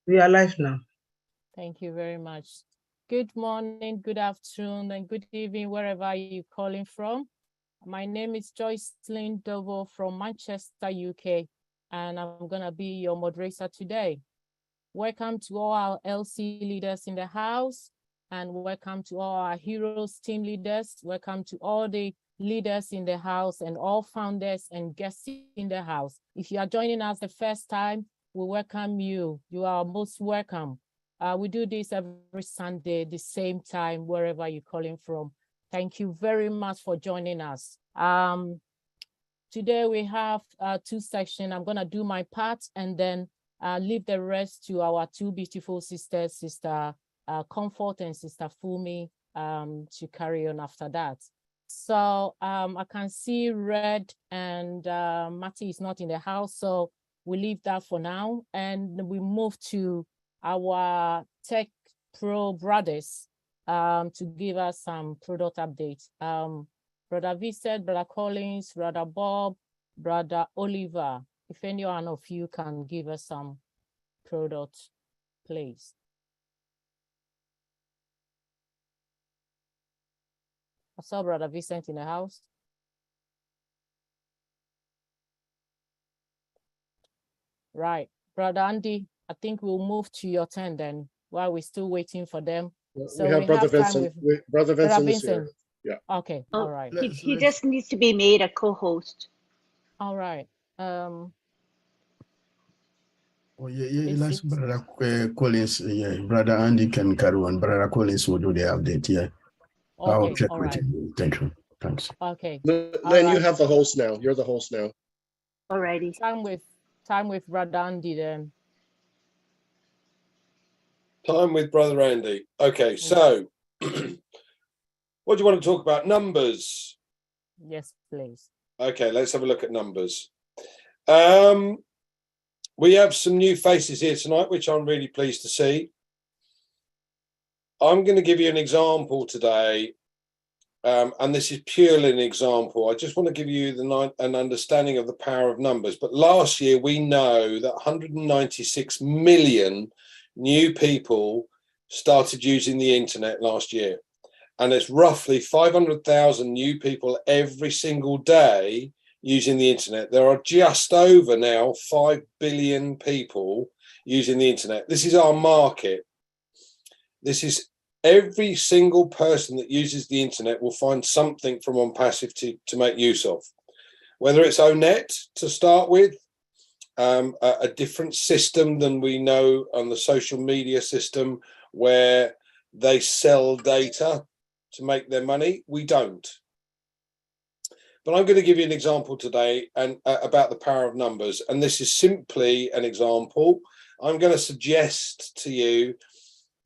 We are live now. Thank you very much. Good morning, good afternoon, and good evening, wherever you're calling from. My name is Joycelyn Dovo from Manchester, UK, and I'm going to be your moderator today. Welcome to all our LC leaders in the house, and welcome to all our Heroes team leaders. Welcome to all the leaders in the house and all founders and guests in the house. If you are joining us the first time, we welcome you. You are most welcome. We do this every Sunday, the same time, wherever you're calling from. Thank you very much for joining us. Today we have two sections. I'm gonna do my part and then leave the rest to our two beautiful sisters, Sister Comfort and Sister Fumi, to carry on after that. So I can see Red and Matty is not in the house, so we leave that for now, and we move to our Tech Pro brothers to give us some product updates. Brother Vincent, Brother Collins, Brother Bob, Brother Oliver. If any one of you can give us some product, please. I saw Brother Vincent in the house. Right, Brother Andy, I think we'll move to your turn then while we're still waiting for them. So we have Brother Vincent. Brother Vincent is here. Yeah. Okay, all right. He just needs to be made a co-host. All right. Oh, yeah, Brother Collins, yeah, Brother Andy can carry on. Brother Collins will do the update, yeah. Okay, I'll check all with right. you. Thank you. Thanks. Okay. Then you have the host now. You're the host now. Alrighty. Time with Brother Andy then. Time with Brother Andy. Okay, so what do you want to talk about? Numbers. Yes, please. Okay, let's have a look at numbers. We have some new faces here tonight, which I'm really pleased to see. I'm going to give you an example today, and this is purely an example. I just want to give you an understanding of the power of numbers. But last year, we know that 196 million new people started using the internet last year. And it's roughly 500,000 new people every single day using the internet. There are just over now 5 billion people using the internet. This is our market. This is every single person that uses the internet will find something from ONPASSIVE to make use of. Whether it's ONET to start with, a different system than we know on the social media system where they sell data to make their money. We don't. But I'm going to give you an example today and about the power of numbers. And this is simply an example. I'm going to suggest to you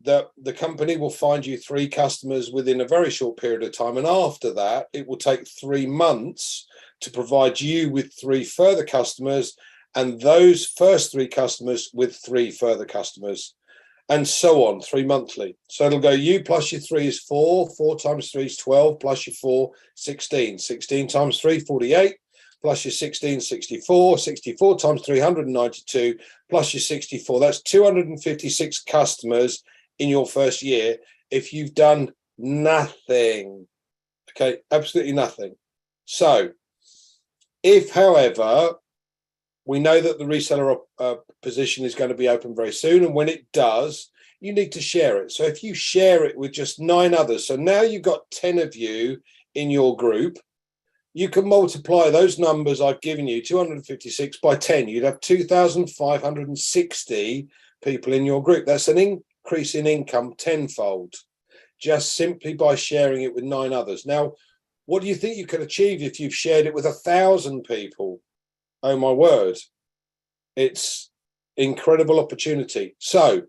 that the company will find you 3 customers within a very short period of time. And after that, it will take 3 months to provide you with 3 further customers, and those first 3 customers with 3 further customers, and so on, 3 monthly. So it'll go you plus your 3 is 4, 4 times 3 is 12, plus your 4, 16, 16 times 3, 48, plus your 16, 64, 64 times 392, plus your 64. That's 256 customers in your first year if you've done nothing. Okay, absolutely nothing. So if, however, we know that the reseller position is going to be open very soon, and when it does, you need to share it. So if you share it with just 9 others, so now you've got 10 of you in your group, you can multiply those numbers I've given you, 256 by 10. You'd have 2,560 people in your group. That's an increase in income tenfold, just simply by sharing it with 9 others. Now, what do you think you could achieve if you've shared it with 1,000 people? Oh my word, it's incredible opportunity. So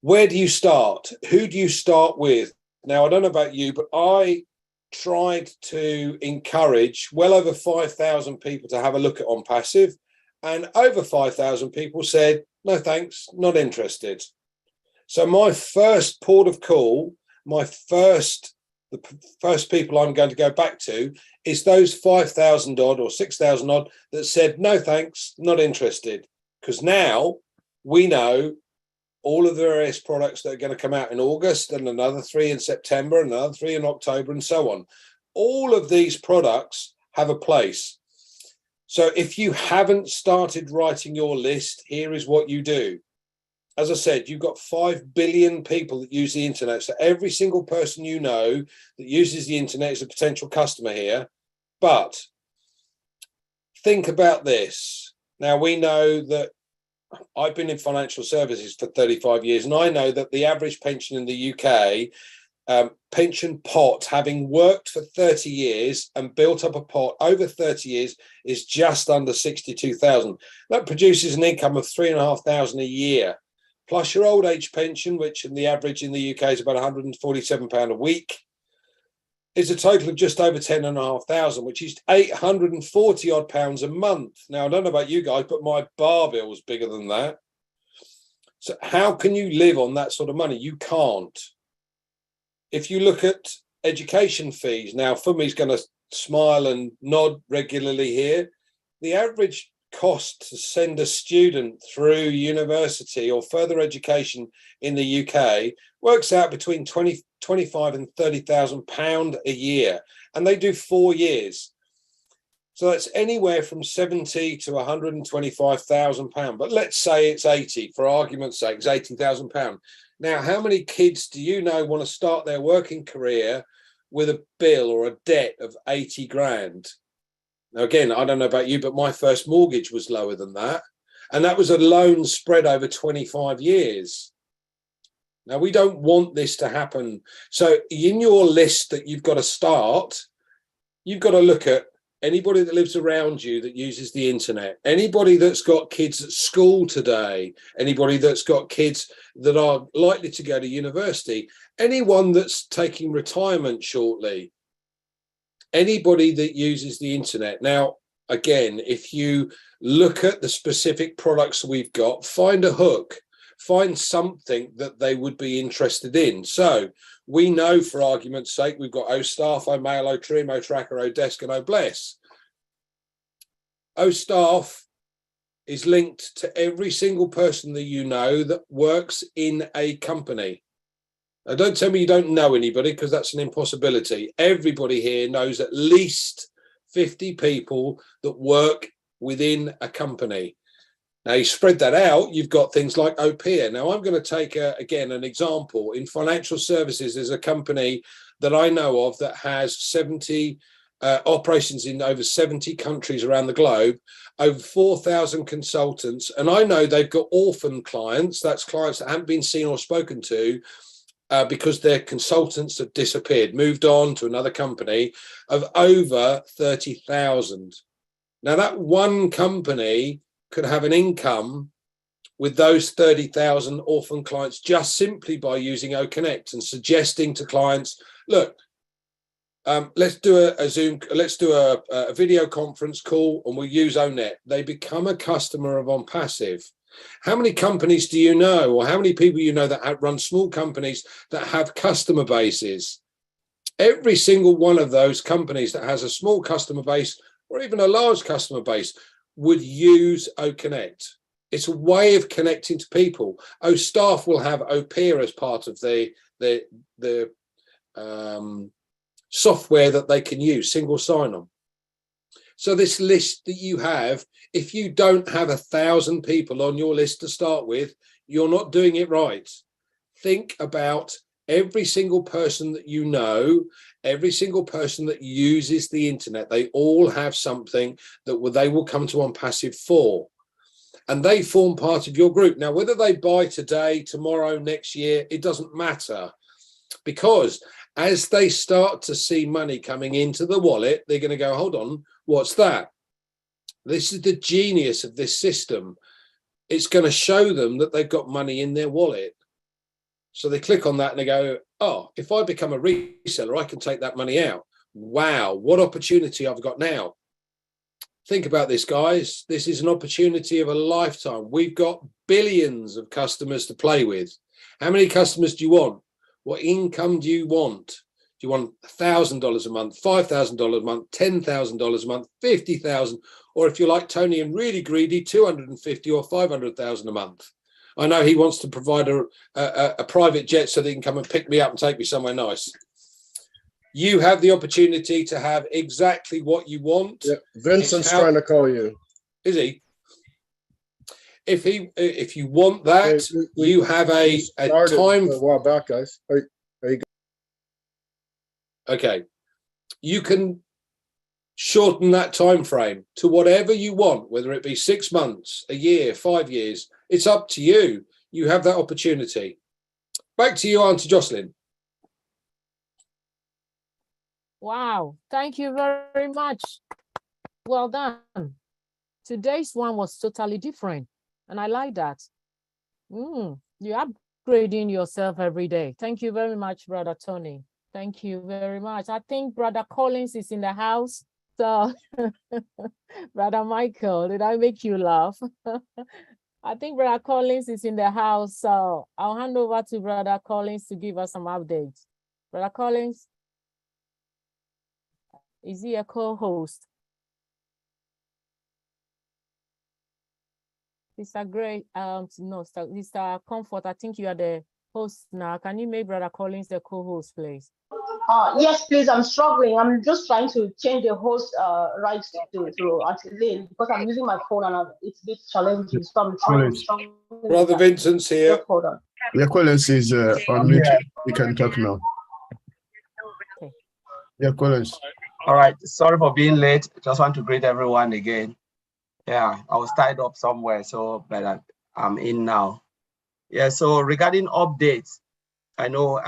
where do you start? Who do you start with? Now, I don't know about you, but I tried to encourage well over 5,000 people to have a look at ONPASSIVE, and over 5,000 people said, no thanks, not interested. So my first port of call, the first people I'm going to go back to is those 5,000 odd or 6,000 odd that said, no, thanks, not interested. Because now We know all of the various products that are going to come out in August, and another 3 in September, and another 3 in October, and so on. All of these products have a place. So if you haven't started writing your list, here is what you do. As I said, you've got 5 billion people that use the internet. So every single person you know that uses the internet is a potential customer here. But think about this. Now, we know that I've been in financial services for 35 years, and I know that the average pension in the UK, pension pot, having worked for 30 years and built up a pot over 30 years, is just under 62,000. That produces an income of 3,500 a year, plus your old age pension, which in the average in the UK is about £147 a week, is a total of just over 10,500, which is 840 odd pounds a month. Now, I don't know about you guys, but my bar bill is bigger than that. So how can you live on that sort of money? You can't. If you look at education fees, now Fumi's going to smile and nod regularly here. The average cost to send a student through university or further education in the UK works out between 25 and 30,000 pound a year, and they do 4 years. So that's anywhere from 70 to 125,000 pound. But let's say it's 80, for argument's sake, it's 80,000 pound. Now, how many kids do you know want to start their working career with a bill or a debt of 80 grand? Now, again, I don't know about you, but my first mortgage was lower than that. And that was a loan spread over 25 years. Now, we don't want this to happen. So in your list that you've got to start, you've got to look at anybody that lives around you that uses the internet, anybody that's got kids at school today, anybody that's got kids that are likely to go to university, anyone that's taking retirement shortly, anybody that uses the internet. Now, again, if you look at the specific products we've got, find a hook. Find something that they would be interested in. So we know, for argument's sake, we've got OStaff, OMail, OTrim, OTracker, ODesk, and OBless. OStaff is linked to every single person that you know that works in a company. Now, don't tell me you don't know anybody, because that's an impossibility. Everybody here knows at least 50 people that work within a company. Now, you spread that out, you've got things like OPIA. Now, I'm going to take, again, an example. In financial services, there's a company that I know of that has 70 operations in over 70 countries around the globe, over 4,000 consultants. And I know they've got orphan clients. That's clients that haven't been seen or spoken to because their consultants have disappeared, moved on to another company, of over 30,000. Now, that one company could have an income with those 30,000 orphan clients just simply by using OConnect and suggesting to clients, look, let's do a Zoom, let's do a video conference call, and we'll use ONET. They become a customer of ONPASSIVE. How many companies do you know, or how many people you know that run small companies that have customer bases? Every single one of those companies that has a small customer base or even a large customer base would use OConnect. It's a way of connecting to people. OStaff will have OPIA as part of the software that they can use, single sign-on. So this list that you have, if you don't have 1,000 people on your list to start with, you're not doing it right. Think about every single person that you know, every single person that uses the internet. They all have something that they will come to ONPASSIVE for, and they form part of your group. Now, whether they buy today, tomorrow, next year, it doesn't matter, because as they start to see money coming into the wallet, they're going to go, hold on, what's that? This is the genius of this system. It's going to show them that they've got money in their wallet. So they click on that and they go, oh, if I become a reseller, I can take that money out. Wow, what opportunity I've got now. Think about this, guys. This is an opportunity of a lifetime. We've got billions of customers to play with. How many customers do you want? What income do you want? Do you want $1,000 a month, $5,000 a month, $10,000 a month, $50,000, or if you're like Tony and really greedy, $250,000 or $500,000 a month? I know he wants to provide a private jet so that he can come and pick me up and take me somewhere nice. You have the opportunity to have exactly what you want. Yeah, Vincent's trying to call you. Is he? If you want that, you have a time. A while back, guys. Okay, you can shorten that time frame to whatever you want, whether it be 6 months, a year, 5 years. It's up to you. You have that opportunity. Back to you, Auntie Jocelyn. Wow, thank you very much. Well done. Today's one was totally different, and I like that. You're upgrading yourself every day. Thank you very much, Brother Tony. Thank you very much. I think Brother Collins is in the house. So, Brother Michael, did I make you laugh? I think Brother Collins is in the house. So I'll hand over to Brother Collins to give us some updates. Brother Collins, is he a co-host? Mr. Gray, no, Mr. Comfort, I think you are the host now. Can you make Brother Collins the co-host, please? Yes, please. I'm struggling. I'm just trying to change the host rights to Lane because I'm using my phone and it's a bit challenging. So I'm trying. Brother Vincent's here. Just hold on. Yeah, Collins is on mute. We can talk now. Okay. Yeah, Collins. All right. Sorry for being late. Just want to greet everyone again. Yeah, I was tied up somewhere, but I'm in now. Yeah. So regarding updates, I know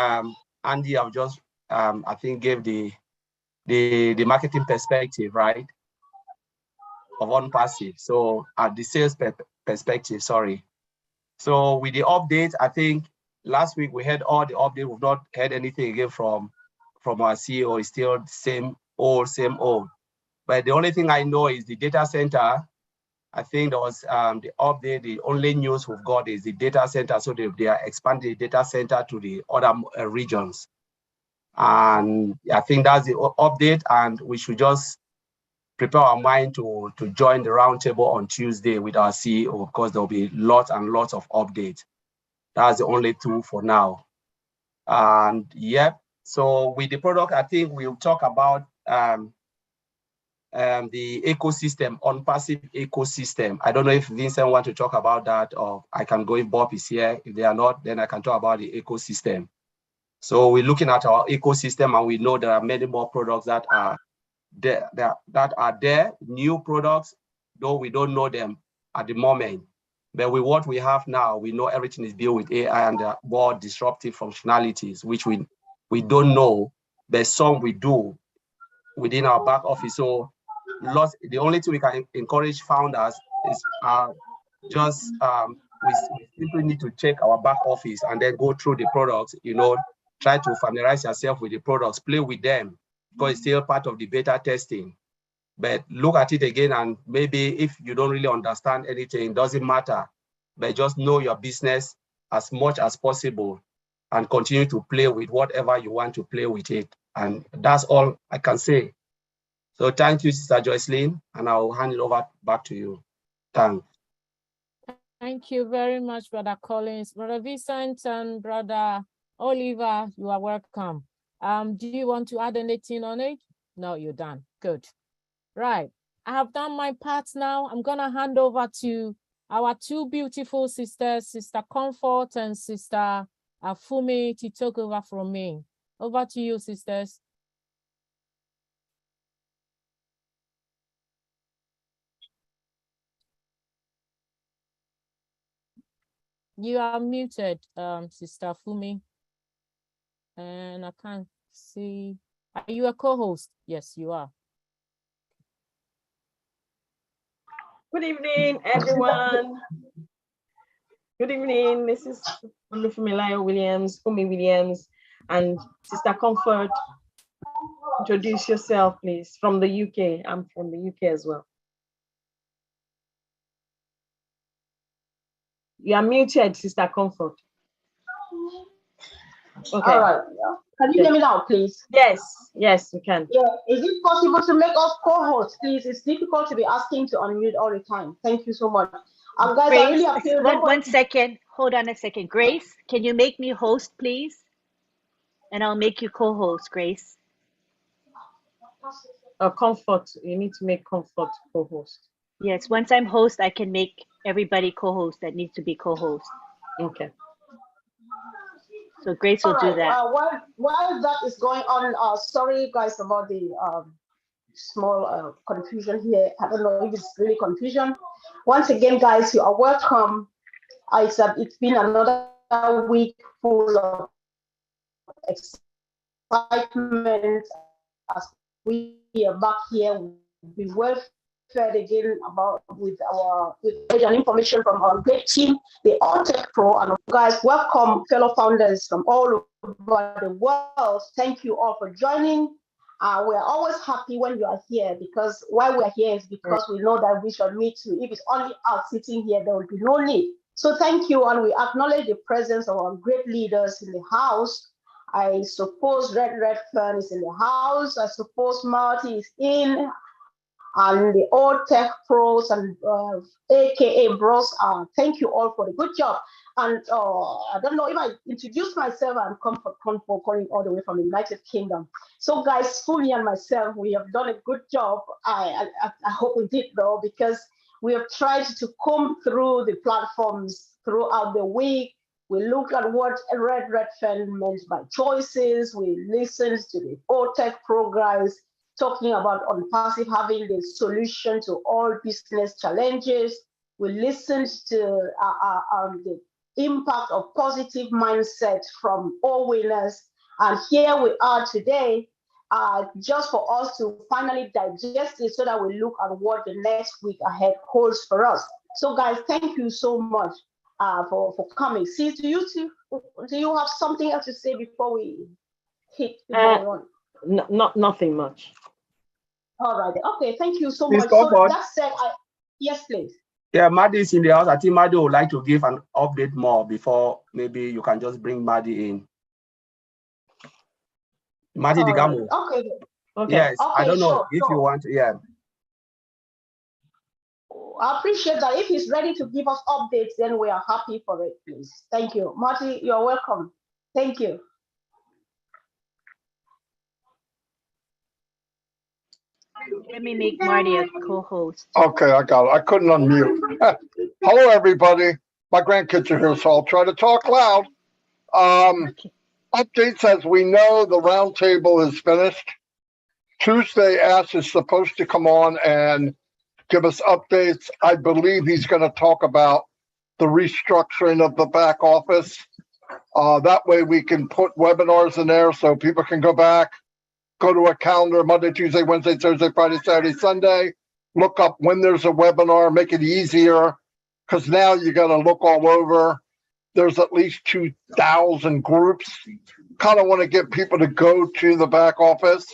Andy, I've just I think gave the marketing perspective, right, of ONPASSIVE. So at the sales perspective, sorry. So with the update, I think last week we had all the update. We've not heard anything again from our CEO. It's still the same old. But the only thing I know is the data center. I think there was the update. The only news we've got is the data center. So they are expanding the data center to the other regions. And I think that's the update. And we should just prepare our mind to join the roundtable on Tuesday with our CEO. Of course, there'll be lots and lots of updates. That's the only two for now. And yep. So with the product, I think we'll talk about the ecosystem, ONPASSIVE ecosystem. I don't know if Vincent wants to talk about that, or I can go if Bob is here. If they are not, then I can talk about the ecosystem. So we're looking at our ecosystem, and we know there are many more products that are there, new products, though we don't know them at the moment. But with what we have now, we know everything is built with AI and more disruptive functionalities, which we don't know, but some we do within our back office. So the only thing we can encourage founders is we simply need to check our back office and then go through the products, try to familiarize yourself with the products, play with them, because it's still part of the beta testing. But look at it again, and maybe if you don't really understand anything, it doesn't matter. But just know your business as much as possible and continue to play with whatever you want to play with it. And that's all I can say. So thank you, Sister Jocelyn, and I'll hand it over back to you. Thanks. Thank you very much, Brother Collins. Brother Vincent and Brother Oliver, you are welcome. Do you want to add anything on it? No, you're done. Good. Right. I have done my part now. I'm going to hand over to our two beautiful sisters, Sister Comfort and Sister Fumi, to take over from me. Over to you, sisters. You are muted, Sister Fumi. And I can't see. Are you a co-host? Yes, you are. Good evening, everyone. Good evening, Mrs. Fumi Williams, and Sister Comfort. Introduce yourself, please, from the UK. I'm from the UK as well. You are muted, Sister Comfort. Okay. All right. Can you hear me now, please? Yes, we can. Yeah. Is it possible to make us co-hosts, please? It's difficult to be asking to unmute all the time. Thank you so much. Guys, I really appeal. One second. Hold on a second. Grace, can you make me host, please? And I'll make you co-host, Grace. Comfort, you need to make Comfort co-host. Yes, once I'm host, I can make everybody co-host that needs to be co-host. Okay. So Grace will do that. While that is going on, sorry guys about the small confusion here. I don't know if it's really confusion. Once again, guys, you are welcome. It's been another week full of excitement as we are back here. We'll be well fed again with information from our great team, the OnTech Pro. And guys, welcome fellow founders from all over the world. Thank you all for joining. We're always happy when you are here, because why we're here is because we know that we shall meet you. If it's only us sitting here, there will be no need. So thank you, and we acknowledge the presence of our great leaders in the house. I suppose Red Fern is in the house. I suppose Marty is in, and the OnTech Pros and AKA Bros. Thank you all for the good job. And I don't know if I introduced myself. I'm Comfort calling all the way from the United Kingdom. So guys, Fumi and myself, we have done a good job. I hope we did though, because we have tried to comb through the platforms throughout the week. We looked at what Red Fern meant by choices. We listened to the OnTech Pro guys talking about ONPASSIVE having the solution to all business challenges. We listened to the impact of positive mindset from all winners. And here we are today, just for us to finally digest it so that we look at what the next week ahead holds for us. So guys, thank you so much for coming. See, do you have something else to say before we hit the on? Nothing much. All right. Okay. Thank you so Please, much. So Comfort. that said, yes, please. Yeah, Maddie is in the house. I think Maddie would like to give an update more before maybe you can just bring Maddie in. Maddie Digamo. Right. Okay. Yes, okay, I don't know if sure. you want to, yeah. I appreciate that. If he's ready to give us updates, then we are happy for it, please. Thank you. Marty, you're welcome. Thank you. Let me make Marty a co-host. Okay, I got it. I couldn't unmute. Hello, everybody. My grandkids are here, so I'll try to talk loud. Updates, as we know, the roundtable is finished. Tuesday, Ash is supposed to come on and give us updates. I believe he's going to talk about the restructuring of the back office. That way we can put webinars in there so people can go back, go to a calendar Monday, Tuesday, Wednesday, Thursday, Friday, Saturday, Sunday, look up when there's a webinar, make it easier, because now you got to look all over. There's at least 2,000 groups. Kind of want to get people to go to the back office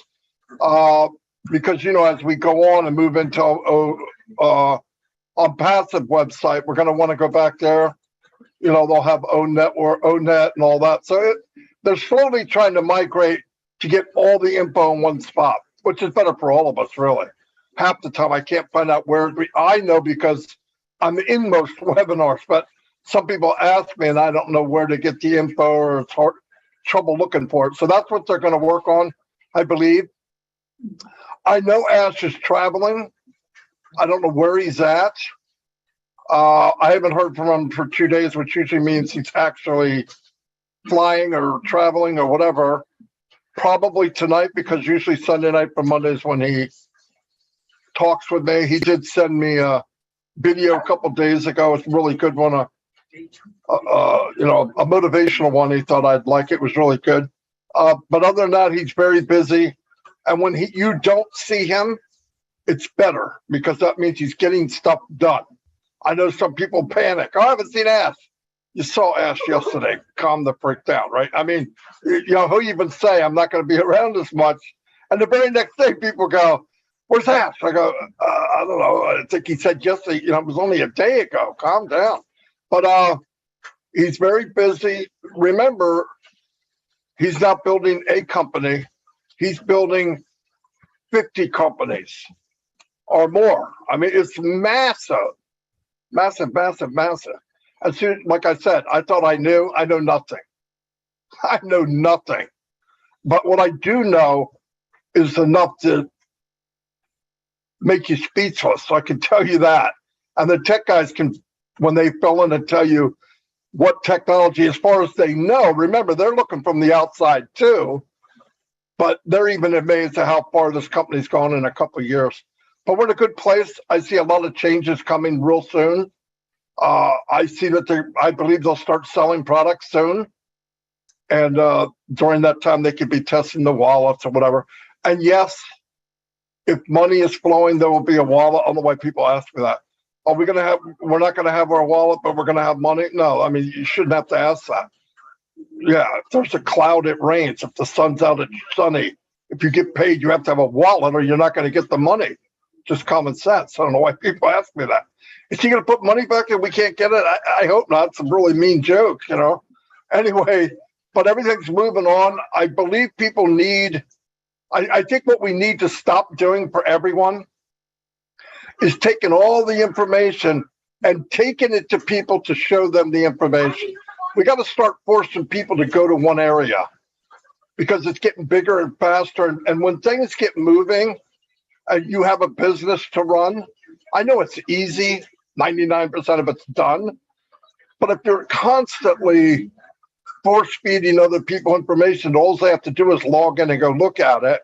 because, you know, as we go on and move into ONPASSIVE website, we're going to want to go back there. You know, they'll have ONET and all that. So they're slowly trying to migrate to get all the info in one spot, which is better for all of us, really. Half the time I can't find out where I know because I'm in most webinars, but some people ask me and I don't know where to get the info, or it's trouble looking for it. So that's what they're going to work on, I believe. I know Ash is traveling. I don't know where he's at. I haven't heard from him for 2 days, which usually means he's actually flying or traveling or whatever. Probably tonight, because usually Sunday night for Mondays when he talks with me. He did send me a video a couple of days ago. It's a really good one. You know, a motivational one. He thought I'd like it. It was really good. But other than that, he's very busy. And when you don't see him, it's better because that means he's getting stuff done. I know some people panic. Oh, I haven't seen Ash. You saw Ash yesterday. Calm the freak down, right? I mean, you know, he'll even say, I'm not going to be around as much. And the very next day, people go, where's Ash? I go, I don't know. I think he said yesterday, you know, it was only a day ago. Calm down. But he's very busy. Remember, he's not building a company. He's building 50 companies or more. I mean, it's massive, massive, massive, massive. As soon, like I said, I thought I knew. I know nothing. I know nothing. But what I do know is enough to make you speechless. So I can tell you that. And the tech guys can, when they fill in and tell you what technology, as far as they know, remember, they're looking from the outside too, but they're even amazed at how far this company's gone in a couple of years. But we're in a good place. I see a lot of changes coming real soon. I see that I believe they'll start selling products soon. And during that time, they could be testing the wallets or whatever. And yes, if money is flowing, there will be a wallet. I don't know why people ask me that. Are we going to have, we're not going to have our wallet, but we're going to have money? No, I mean, you shouldn't have to ask that. Yeah, if there's a cloud, it rains. If the sun's out, it's sunny. If you get paid, you have to have a wallet or you're not going to get the money. Just common sense. I don't know why people ask me that. Is he going to put money back and we can't get it? I hope not. It's a really mean joke, you know. Anyway, but everything's moving on. I believe people need, I think what we need to stop doing for everyone is taking all the information and taking it to people to show them the information. We got to start forcing people to go to one area because it's getting bigger and faster. And when things get moving, you have a business to run. I know it's easy. 99% of it's done. But if you're constantly force feeding other people information, all they have to do is log in and go look at it.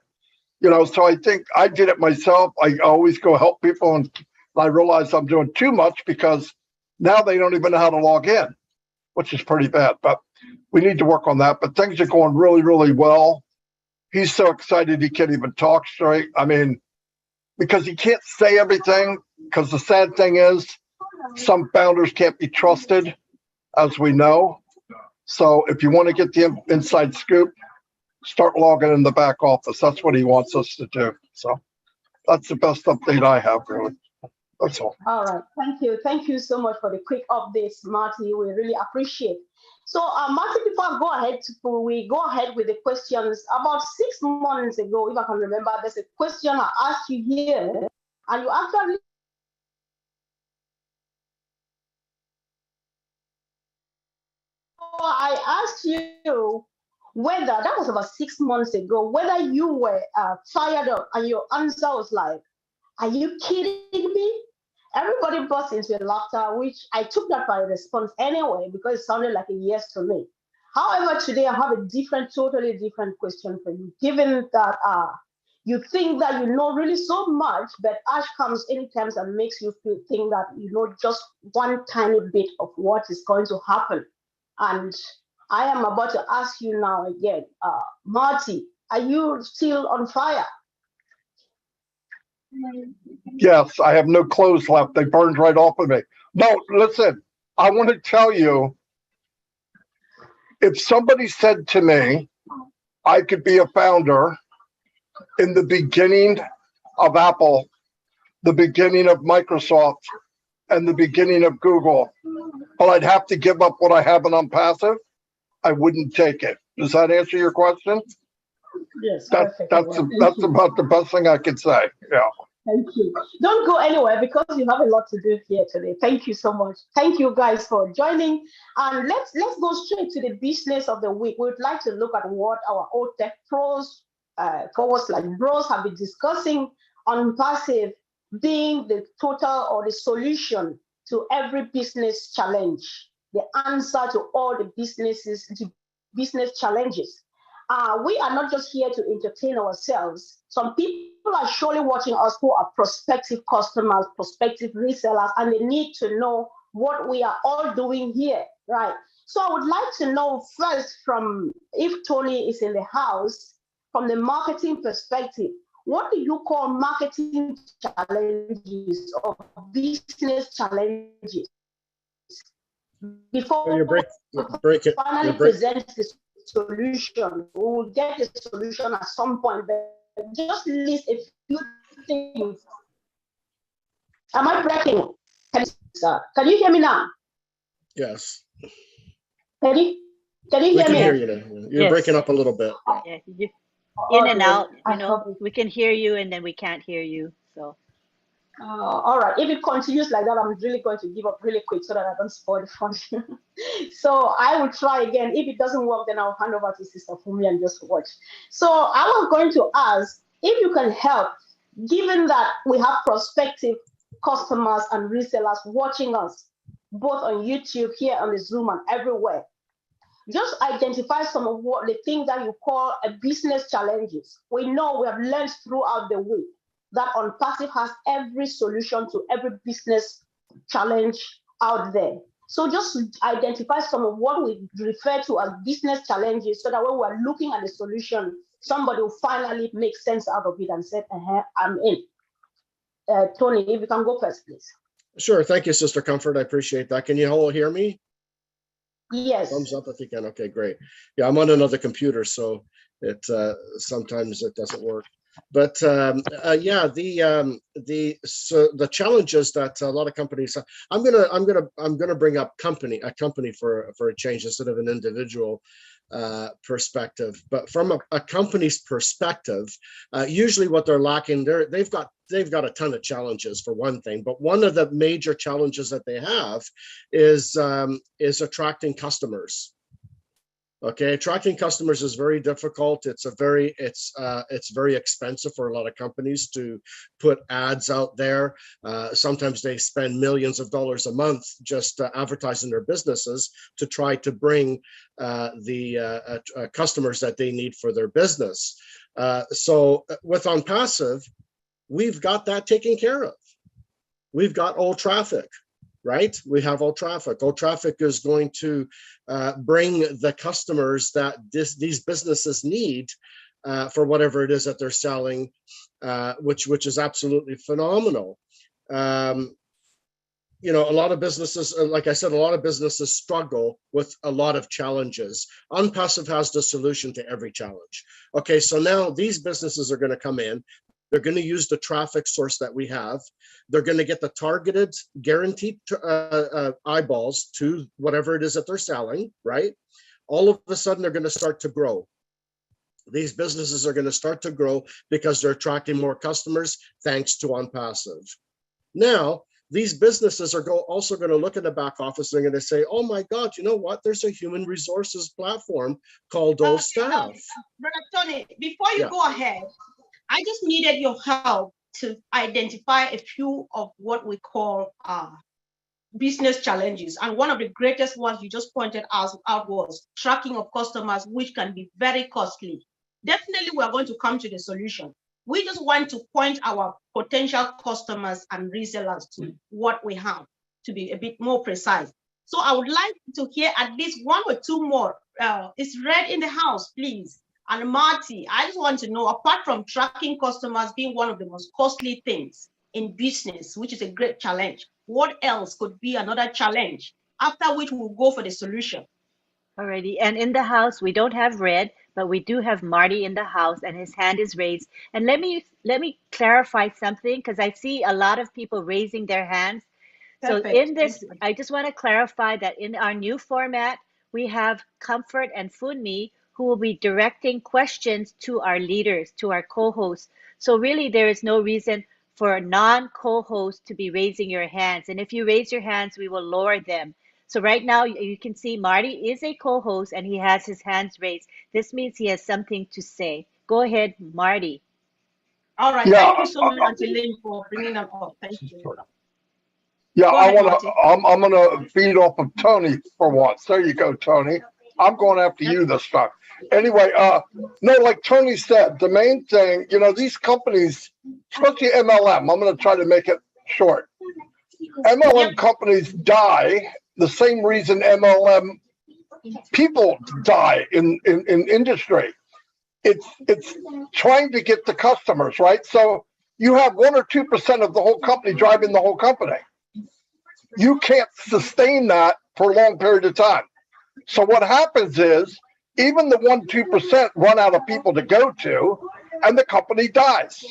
You know, so I think I did it myself. I always go help people, and I realize I'm doing too much because now they don't even know how to log in, which is pretty bad. But we need to work on that. But things are going really, really well. He's so excited he can't even talk straight. I mean, because he can't say everything, because the sad thing is some founders can't be trusted, as we know. So if you want to get the inside scoop, start logging in the back office. That's what he wants us to do. So that's the best update I have, really. That's all. All right. Thank you. Thank you so much for the quick updates, Marty. We really appreciate. So, Marty, before I we go ahead with the questions. About 6 months ago, if I can remember, there's a question I asked you here, and you actually I asked you whether, that was about 6 months ago, whether you were fired up, and your answer was like, are you kidding me? Everybody burst into laughter, which I took that by response anyway, because it sounded like a yes to me. However, today I have a totally different question for you, given that you think that you know really so much, but Ash comes anytime and makes you think that you know just one tiny bit of what is going to happen. And I am about to ask you now again, Marty, are you still on fire? Yes, I have no clothes left. They burned right off of me. No, listen, I want to tell you, if somebody said to me, I could be a founder in the beginning of Apple, the beginning of Microsoft, and the beginning of Google, but I'd have to give up what I have in ONPASSIVE, I wouldn't take it. Does that answer your question? Yes, that's about the best thing I could say. Yeah. Thank you. Don't go anywhere because you have a lot to do here today. Thank you so much. Thank you guys for joining. And let's go straight to the business of the week. We would like to look at what our old tech pros, forwards like bros, have been discussing on ONPASSIVE being the total or the solution to every business challenge, the answer to all the business challenges. We are not just here to entertain ourselves. Some people are surely watching us who are prospective customers, prospective resellers, and they need to know what we are all doing here, right? So I would like to know first from, if Tony is in the house, from the marketing perspective, what do you call marketing challenges or business challenges? Before you break it. finally present this solution, we will get the solution at some point, but just list a few things. Am I breaking? Can you hear me now? Yes. Can you We hear can me? hear you now. You're Yes. breaking up a little bit. Yeah, in and Okay. out, I you know, thought- we can hear you and then we can't hear you. So All right. If it continues like that, I'm really going to give up really quick so that I don't spoil the fun. So I will try again. If it doesn't work, then I'll hand over to Sister Fumi and just watch. So I was going to ask if you can help, given that we have prospective customers and resellers watching us, both on YouTube, here on the Zoom, and everywhere. Just identify some of what the things that you call a business challenges. We know we have learned throughout the week that ONPASSIVE has every solution to every business challenge out there. So just identify some of what we refer to as business challenges so that when we're looking at the solution, somebody will finally make sense out of it and say, I'm in. Tony, if you can go first, please. Sure. Thank you, Sister Comfort. I appreciate that. Can you all hear me? Yes. Thumbs up if you can. Okay, great. Yeah, I'm on another computer, so it sometimes it doesn't work. But yeah, the challenges that a lot of companies. I'm gonna bring up a company for a change instead of an individual perspective. But from a company's perspective, usually what they're lacking, they've got a ton of challenges for one thing. But one of the major challenges that they have is attracting customers. Okay, attracting customers is very difficult. It's very expensive for a lot of companies to put ads out there. Sometimes they spend millions of dollars a month just advertising their businesses to try to bring the customers that they need for their business. So with ONPASSIVE, we've got that taken care of. We've got all traffic. Right? We have all traffic. All traffic is going to bring the customers that these businesses need for whatever it is that they're selling, which is absolutely phenomenal. You know, a lot of businesses, like I said, a lot of businesses struggle with a lot of challenges. ONPASSIVE has the solution to every challenge. Okay, so now these businesses are going to come in. They're going to use the traffic source that we have. They're going to get the targeted, guaranteed eyeballs to whatever it is that they're selling, right? All of a sudden, they're going to start to grow. These businesses are going to start to grow because they're attracting more customers thanks to ONPASSIVE. Now, these businesses are also going to look at the back office. They're going to say, oh my God, you know what? There's a human resources platform called All Staff. Brother Tony, before you go ahead, I just needed your help to identify a few of what we call business challenges. And one of the greatest ones you just pointed out was tracking of customers, which can be very costly. Definitely, we are going to come to the solution. We just want to point our potential customers and resellers to what we have, to be a bit more precise. So I would like to hear at least one or two more. It's Red in the house, please. And Marty, I just want to know, apart from tracking customers being one of the most costly things in business, which is a great challenge, what else could be another challenge? After which we'll go for the solution. Alrighty, and in the house, we don't have Red, but we do have Marty in the house, and his hand is raised. And let me clarify something, because I see a lot of people raising their hands. Perfect. So in this, I just want to clarify that in our new format, we have Comfort and Funmi, who will be directing questions to our leaders, to our co-hosts. So really, there is no reason for a non-co-host to be raising your hands. And if you raise your hands, we will lower them. So right now, you can see Marty is a co-host and he has his hands raised. This means he has something to say. Go ahead, Marty. All right. Yeah. Thank you so much, Auntie Lynn, for bringing them up. Thank you. Yeah, I'm gonna feed off of Tony for once. There you go, Tony. I'm going after you this time. Anyway, no, like Tony said, the main thing, you know, these companies, especially MLM, I'm going to try to make it short. MLM companies die the same reason MLM people die in industry. It's trying to get the customers, right? So you have 1 or 2% of the whole company driving the whole company. You can't sustain that for a long period of time. So what happens is even the 1-2% run out of people to go to, and the company dies.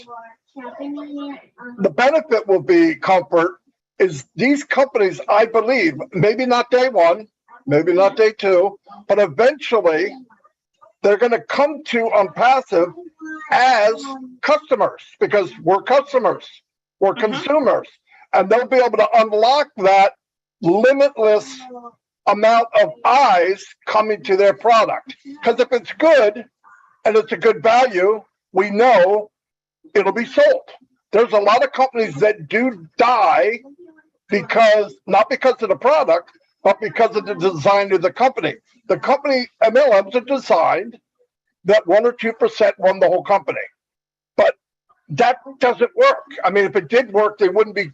The benefit will be, Comfort, is these companies, I believe, maybe not day one, maybe not day two, but eventually they're going to come to ONPASSIVE as customers because we're customers. or consumers, and they'll be able to unlock that limitless amount of eyes coming to their product. Because if it's good and it's a good value, we know it'll be sold. There's a lot of companies that do die because, not because of the product, but because of the design of the company. The company MLMs are designed that 1 or 2% run the whole company. But that doesn't work. I mean, if it did work, they wouldn't be.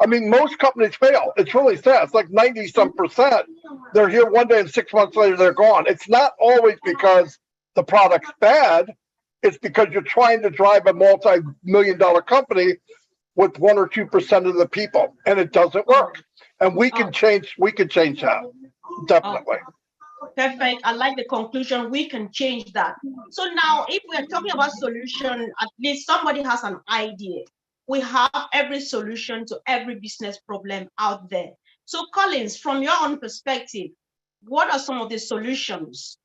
I mean, most companies fail. It's really sad. It's like 90-some%. They're here one day and 6 months later, they're gone. It's not always because the product's bad. It's because you're trying to drive a multi-million-dollar company with 1 or 2% of the people, and it doesn't work. And we can change. We can change that, definitely. Perfect. I like the conclusion. We can change that. So now, if we're talking about solution, at least somebody has an idea. We have every solution to every business problem out there. So Collins, from your own perspective, what are some of the solutions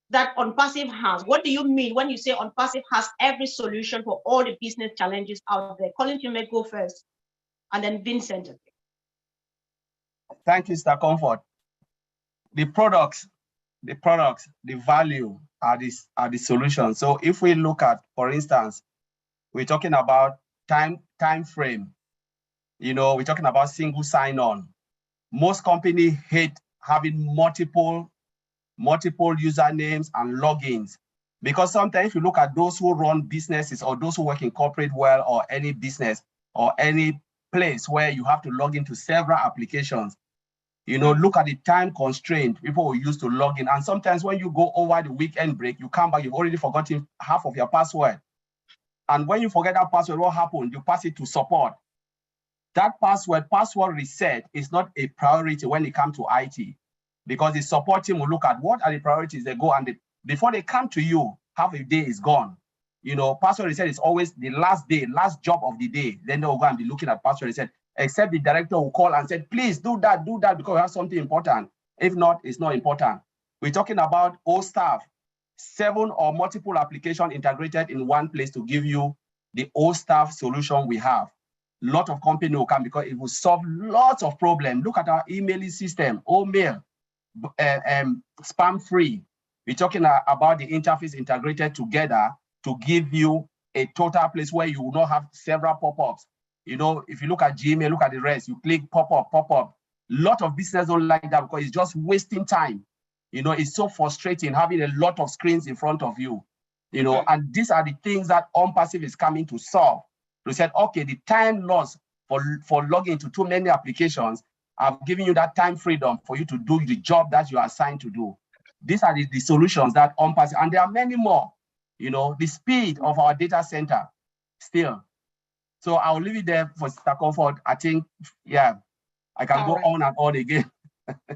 that ONPASSIVE has? What do you mean when you say ONPASSIVE has every solution for all the business challenges out there? Collins, you may go first, and then Vincent. Thank you, Mr. Comfort. The products, the value are the solution. So if we look at, for instance, we're talking about time frame. You know, we're talking about single sign-on. Most companies hate having multiple usernames and logins, because sometimes if you look at those who run businesses or those who work in corporate world or any business or any place where you have to log into several applications, you know, look at the time constraint people will use to log in. And sometimes when you go over the weekend break, you come back, you've already forgotten half of your password. And when you forget that password, what happened? You pass it to support. That password reset is not a priority when it comes to IT, because the support team will look at what are the priorities. They go and before they come to you, half a day is gone. You know, password reset is always the last day, last job of the day. Then they'll go and be looking at password reset, except the director will call and say, please do that, because we have something important. If not, it's not important. We're talking about all staff, 7 or multiple applications integrated in one place to give you the all staff solution we have. A lot of companies will come because it will solve lots of problems. Look at our emailing system, mail, spam free. We're talking about the interface integrated together to give you a total place where you will not have several pop-ups. You know, if you look at Gmail, look at the rest, you click pop-up. A lot of businesses don't like that because it's just wasting time. You know, it's so frustrating having a lot of screens in front of you. You know, and these are the things that ONPASSIVE is coming to solve. We said, okay, the time loss for logging into too many applications, I've given you that time freedom for you to do the job that you are assigned to do. These are the solutions that ONPASSIVE, and there are many more. You know, the speed of our data center still. So I'll leave it there for Mr. Comfort. I think, yeah, I can go on and on again.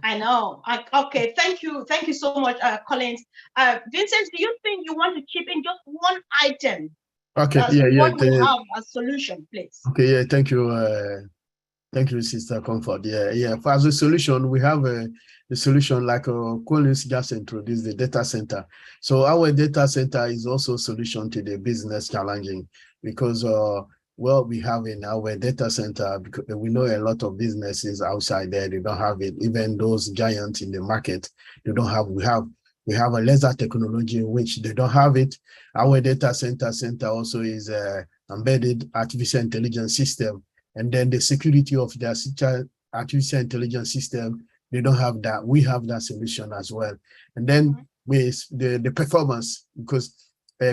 I know. Okay, thank you so much, Collins. Vincent, do you think you want to chip in just one item? Okay, What we have a solution, please. Okay, yeah, thank you, Sister Comfort. For as a solution, we have a solution like Collins just introduced, the data center. So our data center is also a solution to the business challenging, because what we have in our data center, because we know a lot of businesses outside there, they don't have it. Even those giants in the market, they don't have. We have a laser technology in which they don't have it. Our data center also is embedded artificial intelligence system. And then the security of the artificial intelligence system, they don't have that. We have that solution as well. And then with the performance, because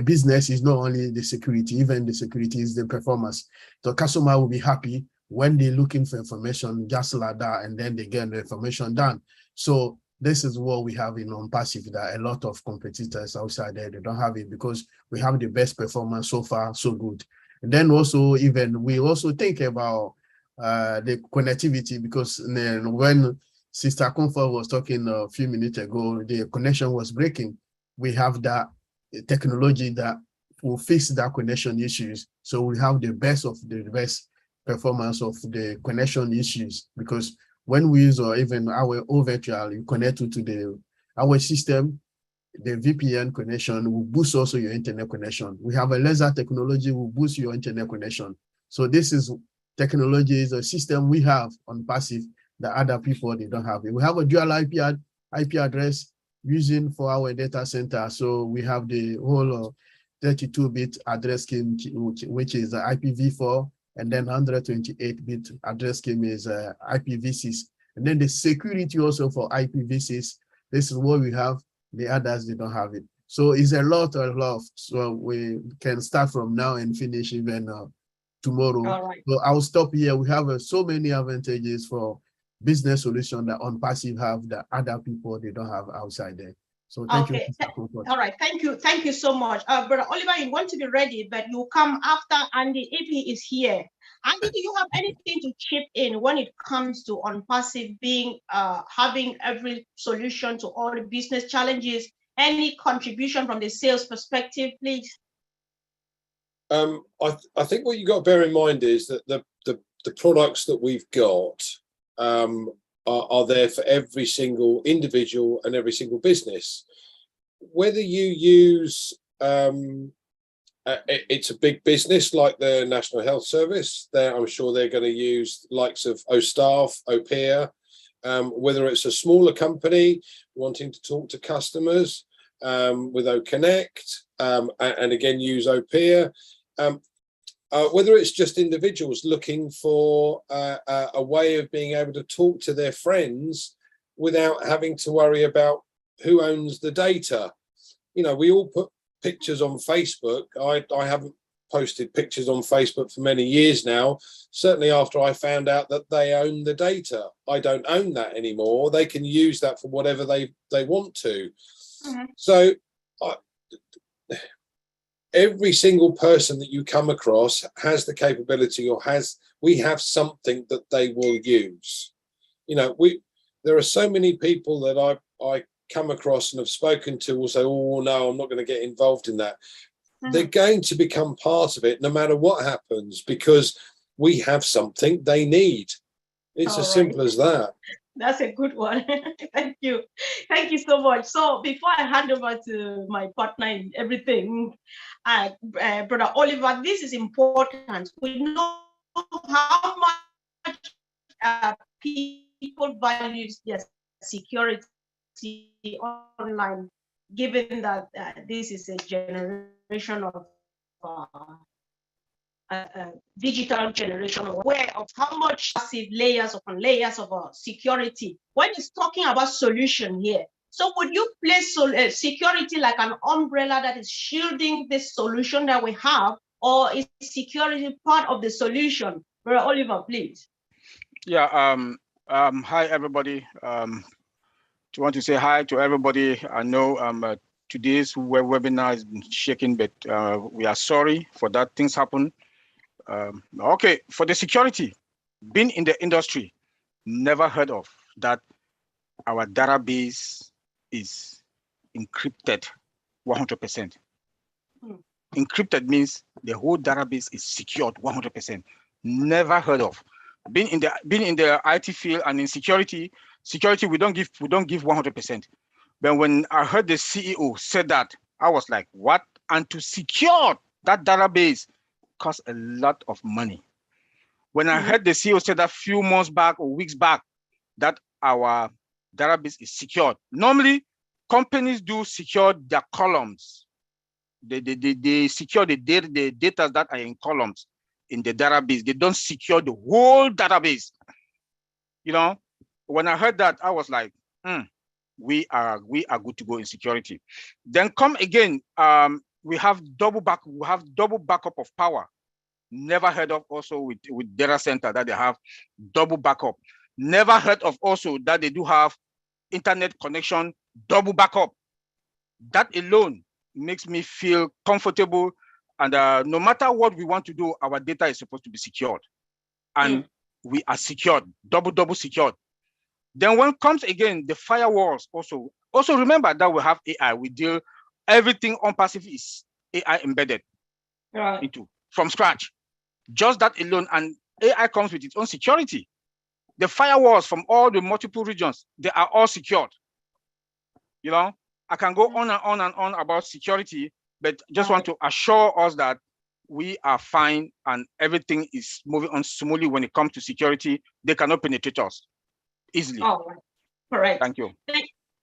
business is not only the security, even the security is the performance. The customer will be happy when they're looking for information just like that, and then they get the information done. So this is what we have in ONPASSIVE, that a lot of competitors outside there, they don't have it, because we have the best performance so far, so good. And then also, we also think about the connectivity, because when Sister Comfort was talking a few minutes ago, the connection was breaking. We have that technology that will fix that connection issues. So we have the best of the best performance of the connection issues, because when we use, or even our virtual, you connect to our system, the VPN connection will boost also your internet connection. We have a laser technology will boost your internet connection. So this is technologies or system we have on passive that other people they don't have. We have a dual IP address using for our data center. So we have the whole 32-bit address scheme, which is IPv4, and then 128-bit address scheme is IPv6. And then the security also for IPv6. This is what we have. The others, they don't have it. So it's a lot. So we can start from now and finish even tomorrow. All right. So I'll stop here. We have so many advantages for business solution that ONPASSIVE have that other people, they don't have outside there. So thank you. All right, thank you so much. Brother Oliver, you want to be ready, but you come after Andy if he is here. Andy, do you have anything to chip in when it comes to ONPASSIVE being having every solution to all the business challenges? Any contribution from the sales perspective, please? I think what you got to bear in mind is that the products that we've got are there for every single individual and every single business. Whether you use, it's a big business like the National Health Service, I'm sure they're going to use likes of OStaff, OPEA, whether it's a smaller company wanting to talk to customers with OConnect, and again use OPEA, whether it's just individuals looking for a way of being able to talk to their friends without having to worry about who owns the data. You know, we all put pictures on Facebook. I haven't posted pictures on Facebook for many years now, certainly after I found out that they own the data. I don't own that anymore. They can use that for whatever they want to. Mm-hmm. So every single person that you come across has the capability, or we have something that they will use. You know, there are so many people that I come across and have spoken to will say, oh no, I'm not going to get involved in that. Mm-hmm. They're going to become part of it no matter what happens, because we have something they need. It's as simple as that. That's a good one. Thank you. Thank you so much. So before I hand over to my partner in everything, Brother Oliver, this is important. We know how much people value their security online, given that this is a generation of digital generation, aware of how much massive layers upon layers of security. When it's talking about solution here, so would you place security like an umbrella that is shielding this solution that we have, or is security part of the solution? Brother Oliver, please. Yeah. Hi everybody. Do want to say hi to everybody. I know today's webinar has been shaking, but we are sorry for that. Things happen. Okay, for the security, been in the industry, never heard of that. Our database is encrypted 100%. Encrypted means the whole database is secured 100%. Never heard of. Been in the IT field and in security we don't give 100%. But when I heard the CEO said that, I was like, what? And to secure that database costs a lot of money. When I heard the CEO say that few months back or weeks back that our database is secured. Normally, companies do secure their columns. They secure the data that are in columns in the database. They don't secure the whole database. You know, when I heard that, I was like, we are good to go in security. Then come again, we have double backup of power. Never heard of also with data center that they have double backup. Never heard of also that they do have internet connection double backup. That alone makes me feel comfortable. And no matter what we want to do, our data is supposed to be secured. And we are secured, double secured. Then when comes again, the firewalls also remember that we have AI. We deal, everything ONPASSIVE is AI embedded into from scratch. Just that alone, and AI comes with its own security. The firewalls from all the multiple regions, they are all secured. You know, I can go on and on and on about security, but just want to assure us that we are fine and everything is moving on smoothly when it comes to security. They cannot penetrate us easily. All right. Correct. Thank you.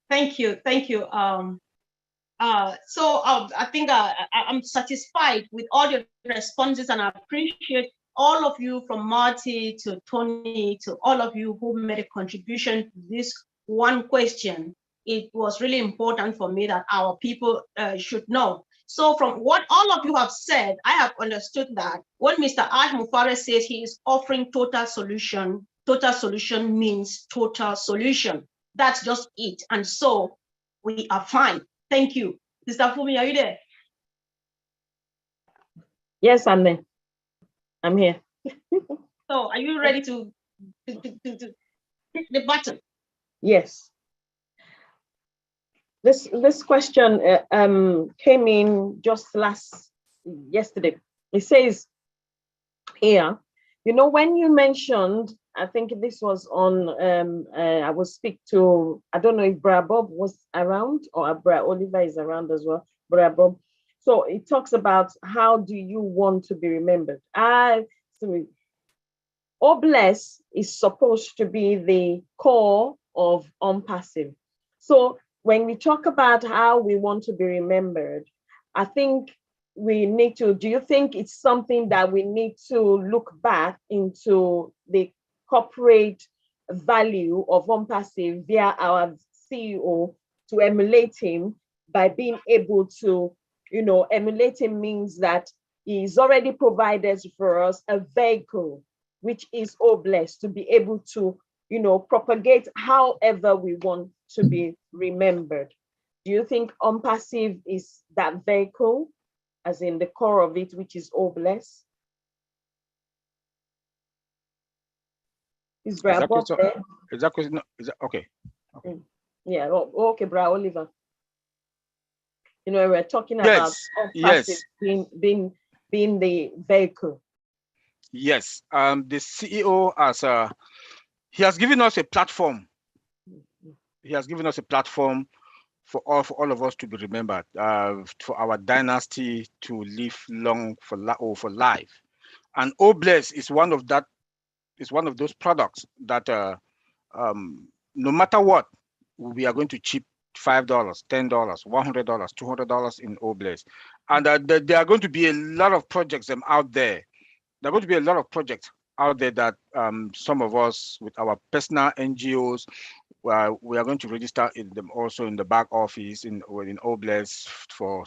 Thank you. Thank you. I think I'm satisfied with all your responses, and I appreciate all of you, from Marty to Tony to all of you who made a contribution to this one question. It was really important for me that our people should know. So from what all of you have said, I have understood that when Mr. Ash Mufare says he is offering total solution means total solution. That's just it. And so we are fine. Thank you. Sister Fumi, are you there? Yes, I'm there. I'm here. So are you ready to hit the button? Yes. This question came in just yesterday. It says here, you know, when you mentioned, I think this was on, I will speak to, I don't know if Bra Bob was around or Bra Oliver is around as well, Bra Bob. So it talks about how do you want to be remembered? Obless is supposed to be the core of ONPASSIVE. So when we talk about how we want to be remembered, I think we need to, do you think it's something that we need to look back into the corporate value of ONPASSIVE via our CEO to emulate him by being able to, you know, emulate him means that he's already provided for us a vehicle, which is Obless, to be able to, you know, propagate however we want to be remembered. Do you think ONPASSIVE is that vehicle, as in the core of it, which is Obless? Is Bra Bob there? Is that question? Is that okay? Yeah. Okay, Bra Oliver. You know, we're talking about ONPASSIVE being the vehicle. Yes. The CEO he has given us a platform. He has given us a platform for all of us to be remembered, for our dynasty to live long for life. And Obless is one of those products that no matter what, we are going to chip $5, $10, $100, $200 in Obless. And there are going to be a lot of projects out there. There are going to be a lot of projects out there that some of us with our personal NGOs, we are going to register in them also in the back office in Obless for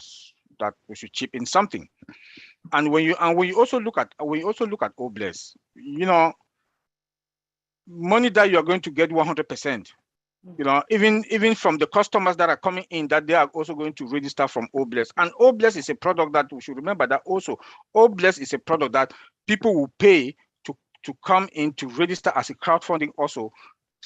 that we should chip in something. And when you also look at Obless, you know, money that you are going to get 100%. You know, even from the customers that are coming in, that they are also going to register from Obless. And Obless is a product that we should remember that also Obless is a product that people will pay to come in to register as a crowdfunding also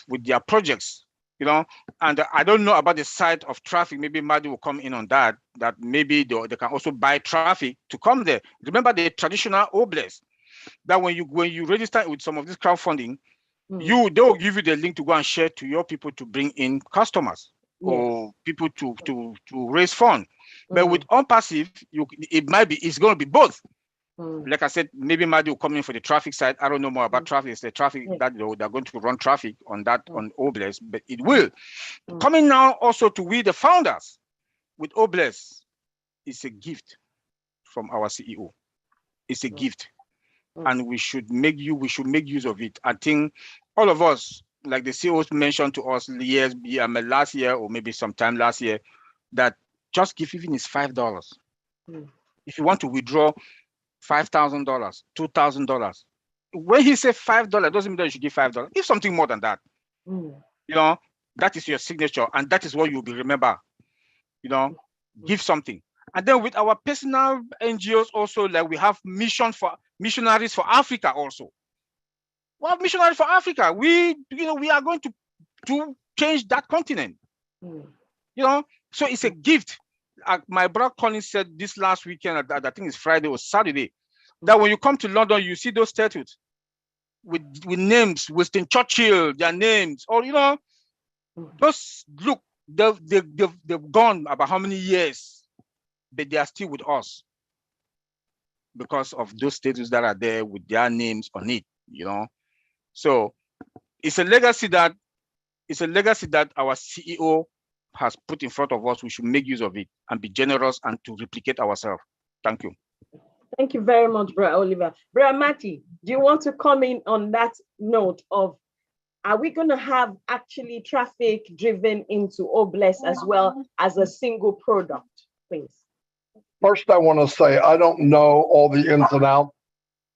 with their projects, you know. And I don't know about the side of traffic. Maybe Madi will come in on that maybe they can also buy traffic to come there. Remember the traditional Obless, that when you register with some of this crowdfunding, they will give you the link to go and share to your people to bring in customers or people to raise funds. But with ONPASSIVE, it's going to be both. Like I said, maybe Madi will come in for the traffic side. I don't know more about traffic. It's the traffic that they're going to run traffic on that on Obless, but it will. Coming now also to we the founders with Obless is a gift from our CEO. It's a gift. And we should make use of it. I think all of us, like the CEOs mentioned to us last year or maybe sometime last year, that just give even is $5. If you want to withdraw $5,000, $2,000, when he said $5, doesn't mean that you should give $5. Give something more than that. You know, that is your signature, and that is what you'll be remembered. You know, give something. And then with our personal NGOs also, like we have missionaries for Africa also. We have missionaries for Africa. We are going to change that continent. You know, so it's a gift. My brother Colin said this last weekend, I think it's Friday or Saturday, that when you come to London, you see those statues with names, Winston Churchill, their names, or you know, just look, they've gone about how many years, but they are still with us. because of those statues that are there with their names on it, you know. So it's a legacy that our CEO has put in front of us. We should make use of it and be generous and to replicate ourselves. Thank you. Thank you very much, Brother Oliver. Brother Matty, do you want to come in on that note of, are we going to have actually traffic driven into Obless as well as a single product, please? First, I want to say I don't know all the ins and outs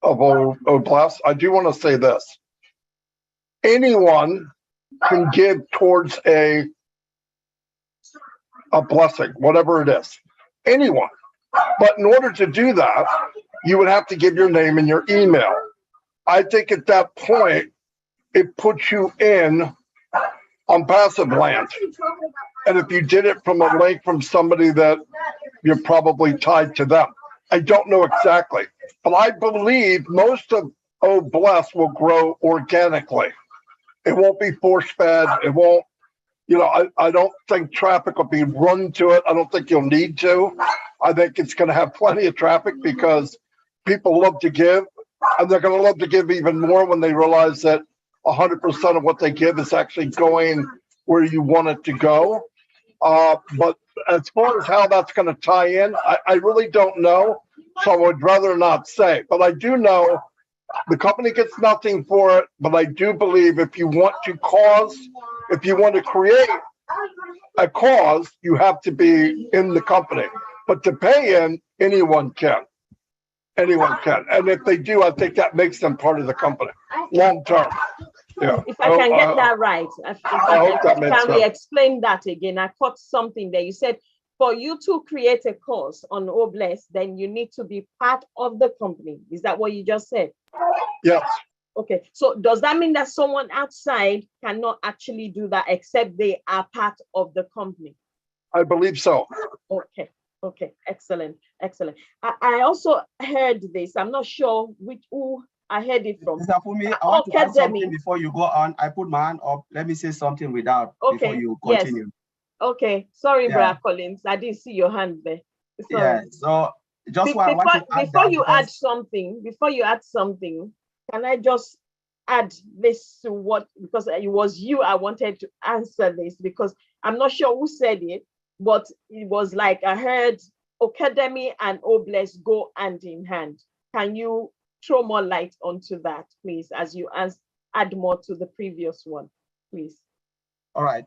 of Obless. I do want to say this. Anyone can give towards a blessing, whatever it is. Anyone. But in order to do that, you would have to give your name and your email. I think at that point, it puts you in on passive land. And if you did it from a link from somebody that you're probably tied to them. I don't know exactly, but I believe most of Obless will grow organically. It won't be force-fed. It won't, you know, I don't think traffic will be run to it. I don't think you'll need to. I think it's going to have plenty of traffic because people love to give, and they're going to love to give even more when they realize that 100% of what they give is actually going where you want it to go. But as far as how that's going to tie in, I really don't know. So I would rather not say. But I do know the company gets nothing for it. But I do believe if you want to create a cause, you have to be in the company. But to pay in, anyone can. Anyone can. And if they do, I think that makes them part of the company long term. Yeah. If I can get that right, can we sense. explain that again? I caught something there. You said for you to create a course on Obless, then you need to be part of the company. Is that what you just said? Yes. Okay. So does that mean that someone outside cannot actually do that except they are part of the company? I believe so. Okay. Okay. Excellent. Excellent. I also heard this. I'm not sure who I heard it from. Mr. Fumi, I want to add something before you go on. I put my hand up. Let me say something without before you continue. Yes. Okay. Sorry, Yeah. Brother Collins. I didn't see your hand there. Sorry. Yeah. So just what I want to add before you add something, can I just add this to what, because it was you I wanted to answer this, because I'm not sure who said it, but it was like I heard Academy and Obless go hand in hand. Can you throw more light onto that, please, as you add more to the previous one, please? All right.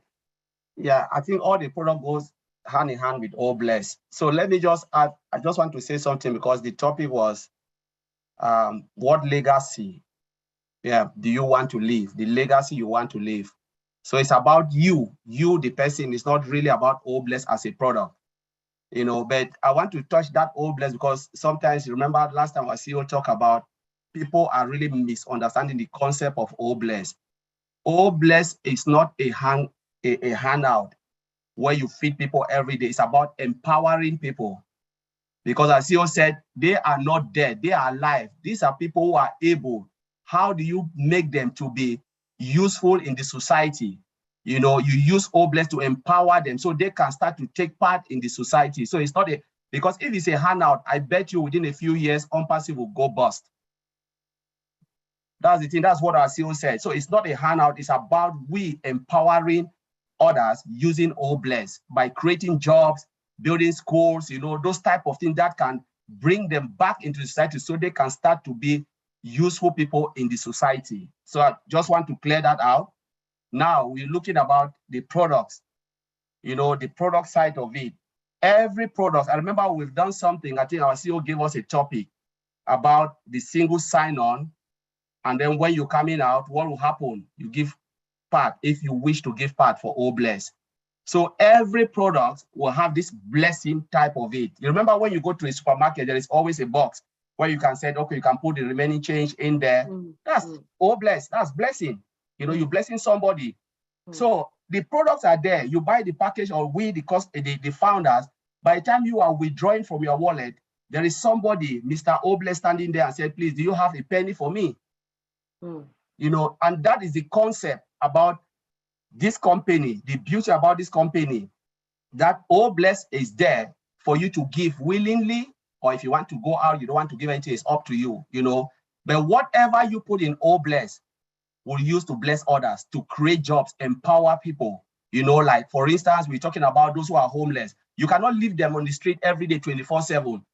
Yeah, I think all the product goes hand in hand with Obless. So let me just add, I just want to say something because the topic was what legacy do you want to leave? The legacy you want to leave. So it's about you, the person. It's not really about Obless as a product, you know, but I want to touch that Obless because sometimes, remember last time our CEO talked about people are really misunderstanding the concept of Obless. Obless is not a handout where you feed people every day. It's about empowering people. Because as CEO said, they are not dead, they are alive. These are people who are able. How do you make them to be useful in the society? You know, you use Obless to empower them so they can start to take part in the society. So it's not because if it's a handout, I bet you within a few years, ONPASSIVE will go bust. That's the thing, that's what our CEO said. So it's not a handout, it's about we empowering others using Obless by creating jobs, building schools, you know, those type of things that can bring them back into society so they can start to be useful people in the society. So I just want to clear that out. Now we're looking about the products, you know, the product side of it. Every product, I remember we've done something, I think our CEO gave us a topic about the single sign-on. And then when you're coming out, what will happen? You give part if you wish to give part for Obless. So every product will have this blessing type of it. You remember when you go to a supermarket, there is always a box where you can say, okay, you can put the remaining change in there. That's Obless, that's blessing. You know, you're blessing somebody. So the products are there. You buy the package or the founders. By the time you are withdrawing from your wallet, there is somebody, Mr. Obless, standing there and said, please, do you have a penny for me? You know, and that is the concept about this company, the beauty about this company, that Obless is there for you to give willingly or if you want to go out, you don't want to give anything, it's up to you, you know. But whatever you put in O Bless will use to bless others, to create jobs, empower people. You know, like for instance, we're talking about those who are homeless. You cannot leave them on the street every day, 24/7.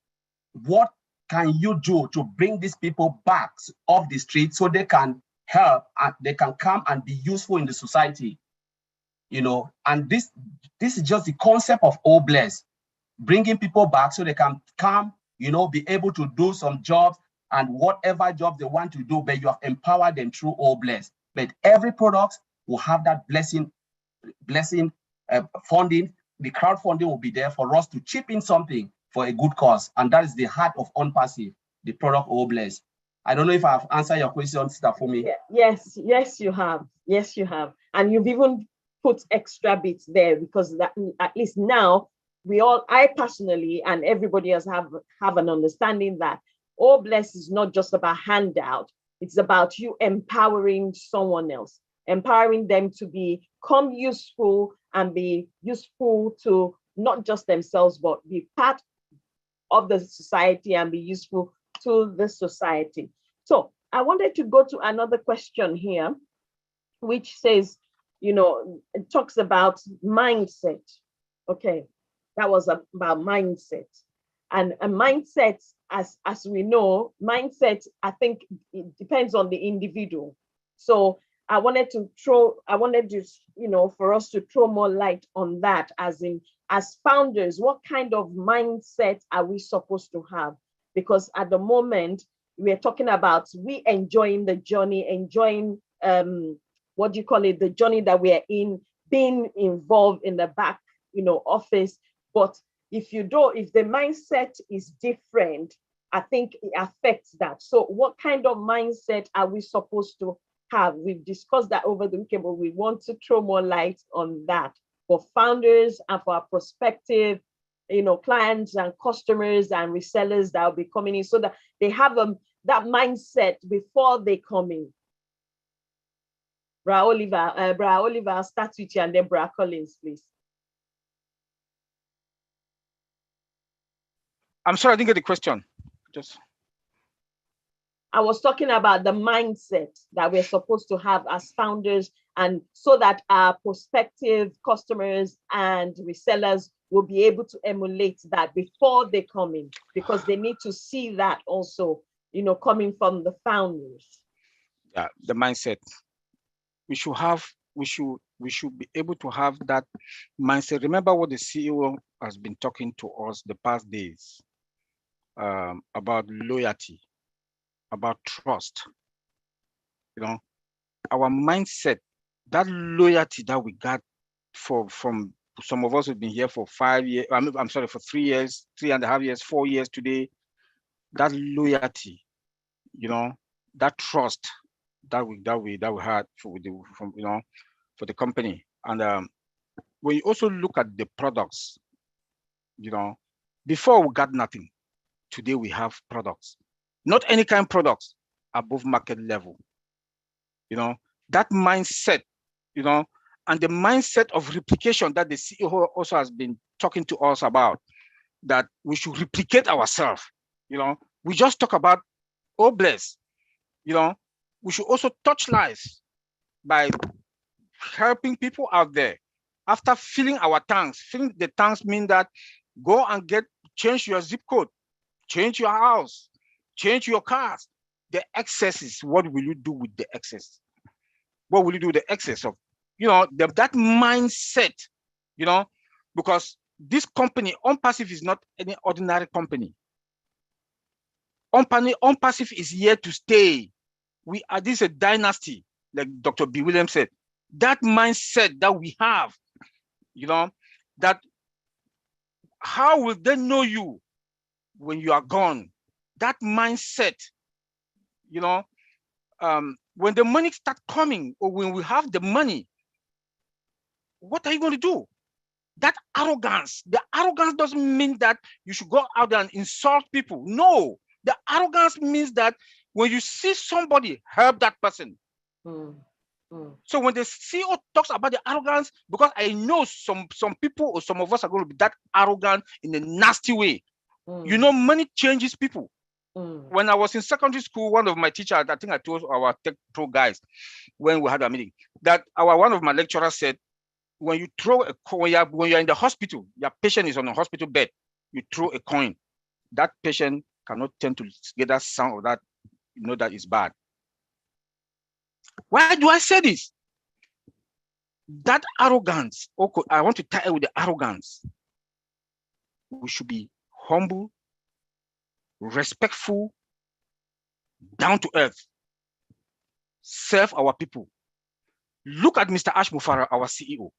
What can you do to bring these people back off the street so they can help and they can come and be useful in the society? You know, and this is just the concept of O Bless, bringing people back so they can come, you know, be able to do some jobs and whatever job they want to do, but you have empowered them through O Bless. But every product will have that blessing funding. The crowdfunding will be there for us to chip in something for a good cause. And that is the heart of ONPASSIVE, the product O Bless. I don't know if I've answered your question, Sister Fumi. Yes, you have. Yes, you have. And you've even put extra bits there, because that, at least now, I personally and everybody else have an understanding that O Bless is not just about handout. It's about you empowering someone else, empowering them to become useful and be useful to not just themselves, but be part of the society and be useful to the society. So I wanted to go to another question here, which says, you know, it talks about mindset. Okay, that was about mindset. And a mindset, as we know, mindset, I think it depends on the individual. So I wanted to, you know, for us to throw more light on that, as founders, what kind of mindset are we supposed to have? Because at the moment, we're talking about we enjoying the journey, enjoying what do you call it, the journey that we are in, being involved in the back, you know, office. But if the mindset is different, I think it affects that. So what kind of mindset are we supposed to have? We've discussed that over the weekend, but we want to throw more light on that for founders and for our prospective, you know, clients and customers and resellers that will be coming in, so that they have that mindset before they come in. Bra Oliver, I'll start with you, and then Bra Collins, please. I'm sorry, I didn't get the question. I was talking about the mindset that we're supposed to have as founders, and so that our prospective customers and resellers will be able to emulate that before they come in, because they need to see that also, you know, coming from the founders. Yeah, the mindset. We should be able to have that mindset. Remember what the CEO has been talking to us the past days about loyalty, about trust. You know, our mindset, that loyalty that we got from some of us who've been here for 5 years. I'm sorry, for 3 years, 3.5 years, 4 years today. That loyalty, you know, that trust that we had for the company. And when you also look at the products, you know, before we got nothing, today we have products, not any kind of products, above market level. You know, that mindset, you know, and the mindset of replication that the CEO also has been talking to us about, that we should replicate ourselves. You know, we just talk about O Bless, you know, we should also touch lives by helping people out there. After filling our tanks, filling the tanks mean that go and change your zip code, change your house, change your cars. The excesses, what will you do with the excess? What will you do with the excess of, you know, that mindset, you know, because this company, ONPASSIVE, is not any ordinary company. ONPASSIVE is here to stay. This is a dynasty, like Dr. B. Williams said. That mindset that we have, you know, that how will they know you when you are gone? That mindset, you know, when the money starts coming, or when we have the money, what are you going to do? That arrogance, the arrogance doesn't mean that you should go out there and insult people. No, the arrogance means that when you see somebody, help that person. So when the CEO talks about the arrogance, because I know some people or some of us are going to be that arrogant in a nasty way. You know, money changes people. Mm. When I was in secondary school, one of my teachers, I think I told our tech pro guys when we had a meeting, that one of my lecturers said, when you throw a coin, when you're in the hospital, your patient is on a hospital bed, you throw a coin, that patient cannot tend to get that sound of that, you know, that is bad. Why do I say this? That arrogance, okay, I want to tie it with the arrogance. We should be humble, respectful, down to earth, serve our people. Look at Mr. Ash Mufara, our CEO.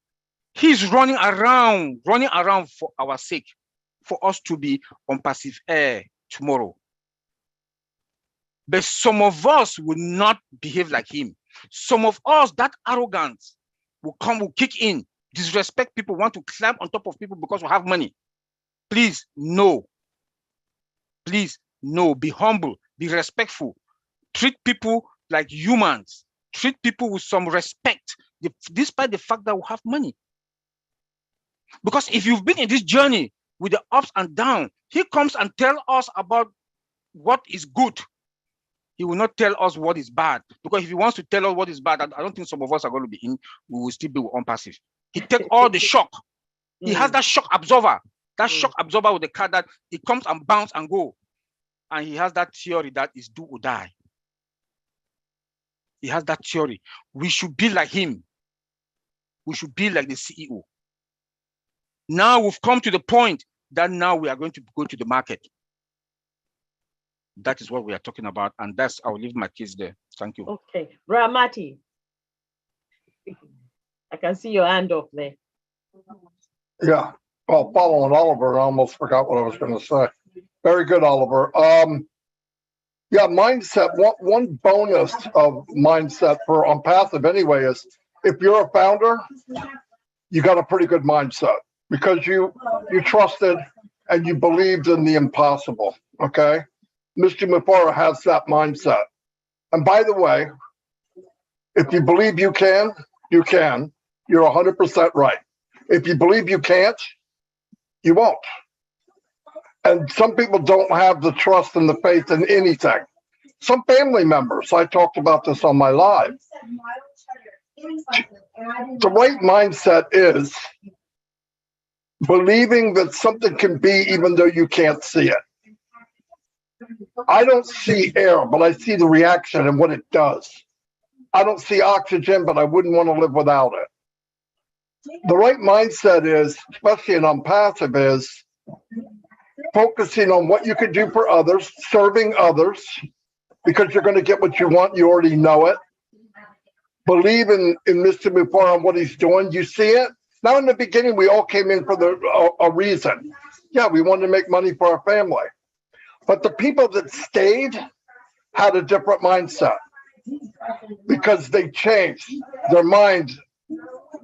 He's running around for our sake, for us to be on passive air tomorrow. But some of us will not behave like him. Some of us, that arrogance will kick in, disrespect people, want to climb on top of people because we have money. Please, no. Please, no. Be humble, be respectful. Treat people like humans. Treat people with some respect, despite the fact that we have money. Because if you've been in this journey with the ups and downs, he comes and tells us about what is good. He will not tell us what is bad. Because if he wants to tell us what is bad, I don't think some of us are going to be in, we will still be ONPASSIVE. He takes all the shock. He has that shock absorber. That shock absorber with the card that it comes and bounce and go. And he has that theory that is do or die. He has that theory. We should be like him. We should be like the CEO. Now we've come to the point that now we are going to go to the market. That is what we are talking about. And that's, I'll leave my kids there. Thank you. Okay. Ramati. I can see your hand up there. Yeah. Well, following Oliver, I almost forgot what I was going to say. Very good, Oliver. Yeah, mindset. One bonus of mindset for ONPASSIVE anyway is if you're a founder, you got a pretty good mindset because you trusted and you believed in the impossible. Okay, Mr. Mufara has that mindset. And by the way, if you believe you can, you can. You're 100% right. If you believe you can't, you won't. And some people don't have the trust and the faith in anything. Some family members, I talked about this on my live. The right mindset is believing that something can be even though you can't see it. I don't see air, but I see the reaction and what it does. I don't see oxygen, but I wouldn't want to live without it. The right mindset is, especially in ONPASSIVE, is focusing on what you can do for others, serving others, because you're going to get what you want. You already know it. Believe in Mr. Mufara and what he's doing. You see it. Now, in the beginning, we all came in for a reason. Yeah, we wanted to make money for our family. But the people that stayed had a different mindset because they changed. Their mind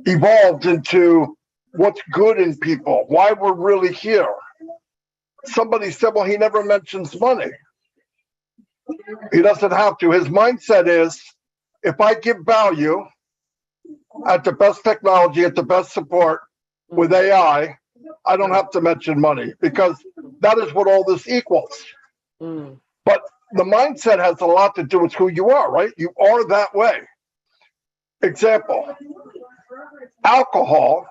evolved into what's good in people, why we're really here. Somebody said, well, he never mentions money. He doesn't have to. His mindset is, if I give value at the best technology, at the best support with AI, I don't have to mention money because that is what all this equals. But the mindset has a lot to do with who you are, right? You are that way. Example, alcohol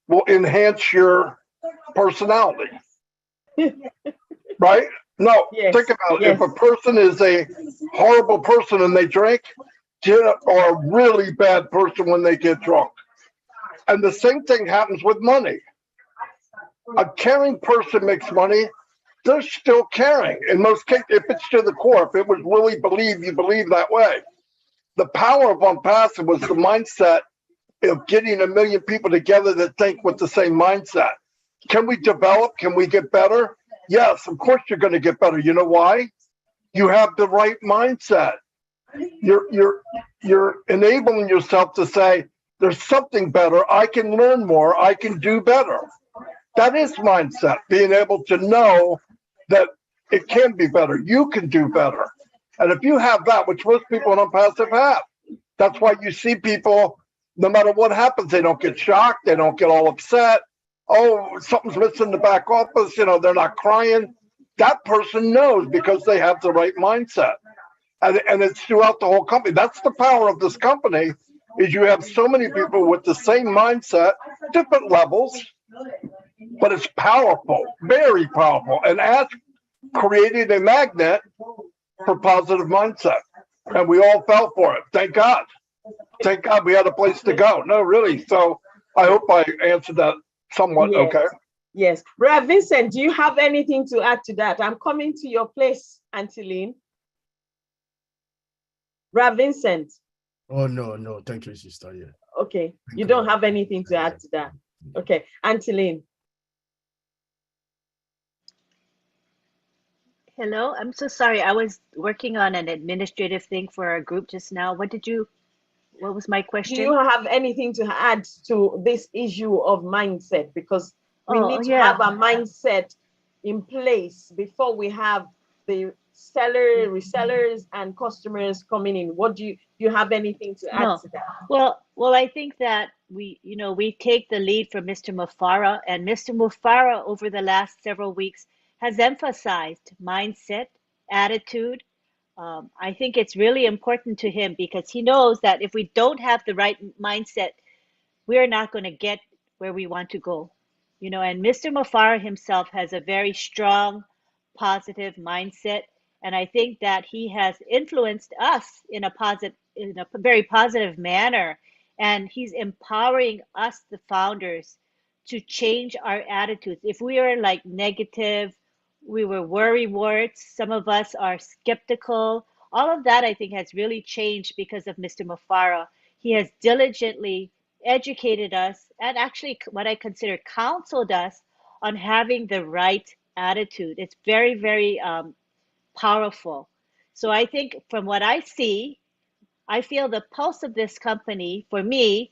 will enhance your personality, right? No, Yes, think about it. yes. If a person is a horrible person and they drink, or a really bad person when they get drunk. And the same thing happens with money. A caring person makes money, they're still caring. In most cases, if it's to the core, if it was really you believe that way. The power of ONPASSIVE was the mindset of getting 1 million people together that think with the same mindset. Can we develop? Can we get better? Yes, of course you're going to get better. You know why? You have the right mindset. You're enabling yourself to say, there's something better. I can learn more. I can do better. That is mindset, being able to know that it can be better. You can do better. And if you have that, which most people in ONPASSIVE have, that's why you see people, no matter what happens, they don't get shocked. They don't get all upset. oh, something's missing in the back office, you know, they're not crying. That person knows because they have the right mindset. And it's throughout the whole company. That's the power of this company, is you have so many people with the same mindset, different levels, but it's powerful, very powerful. And Ask created a magnet for positive mindset. And we all fell for it. Thank God. Thank God we had a place to go. No, really. So I hope I answered that somewhat okay. Yes. Brother Vincent, do you have anything to add to that? I'm coming to your place, Auntie Lynn. Brother Vincent. Oh, no. Thank you, sister. Yeah. Okay. You don't have anything to add to that. Okay. Auntie Lynn. Hello, I'm so sorry. I was working on an administrative thing for our group just now. What was my question? Do you have anything to add to this issue of mindset? Because we need to have a mindset in place before we have the resellers and customers coming in. What do you have anything to add to that? Well, I think that we take the lead from Mr. Mufara, and Mr. Mufara over the last several weeks has emphasized mindset, attitude. I think it's really important to him because he knows that if we don't have the right mindset, we're not going to get where we want to go. And Mr. Mufara himself has a very strong, positive mindset. And I think that he has influenced us in a very positive manner. And he's empowering us, the founders, to change our attitudes. If we are like negative, we were worrywarts, some of us are skeptical. All of that, I think, has really changed because of Mr. Mufara. He has diligently educated us and actually what I consider counseled us on having the right attitude. It's very, very powerful. So I think from what I see, I feel the pulse of this company for me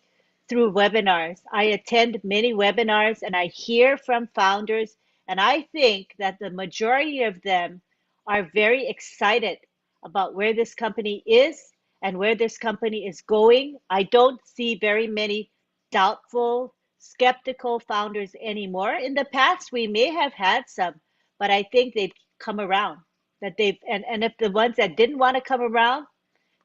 through webinars. I attend many webinars and I hear from founders, and I think that the majority of them are very excited about where this company is and where this company is going. I don't see very many doubtful, skeptical founders anymore. In the past, we may have had some, but I think they've come around. And if the ones that didn't want to come around,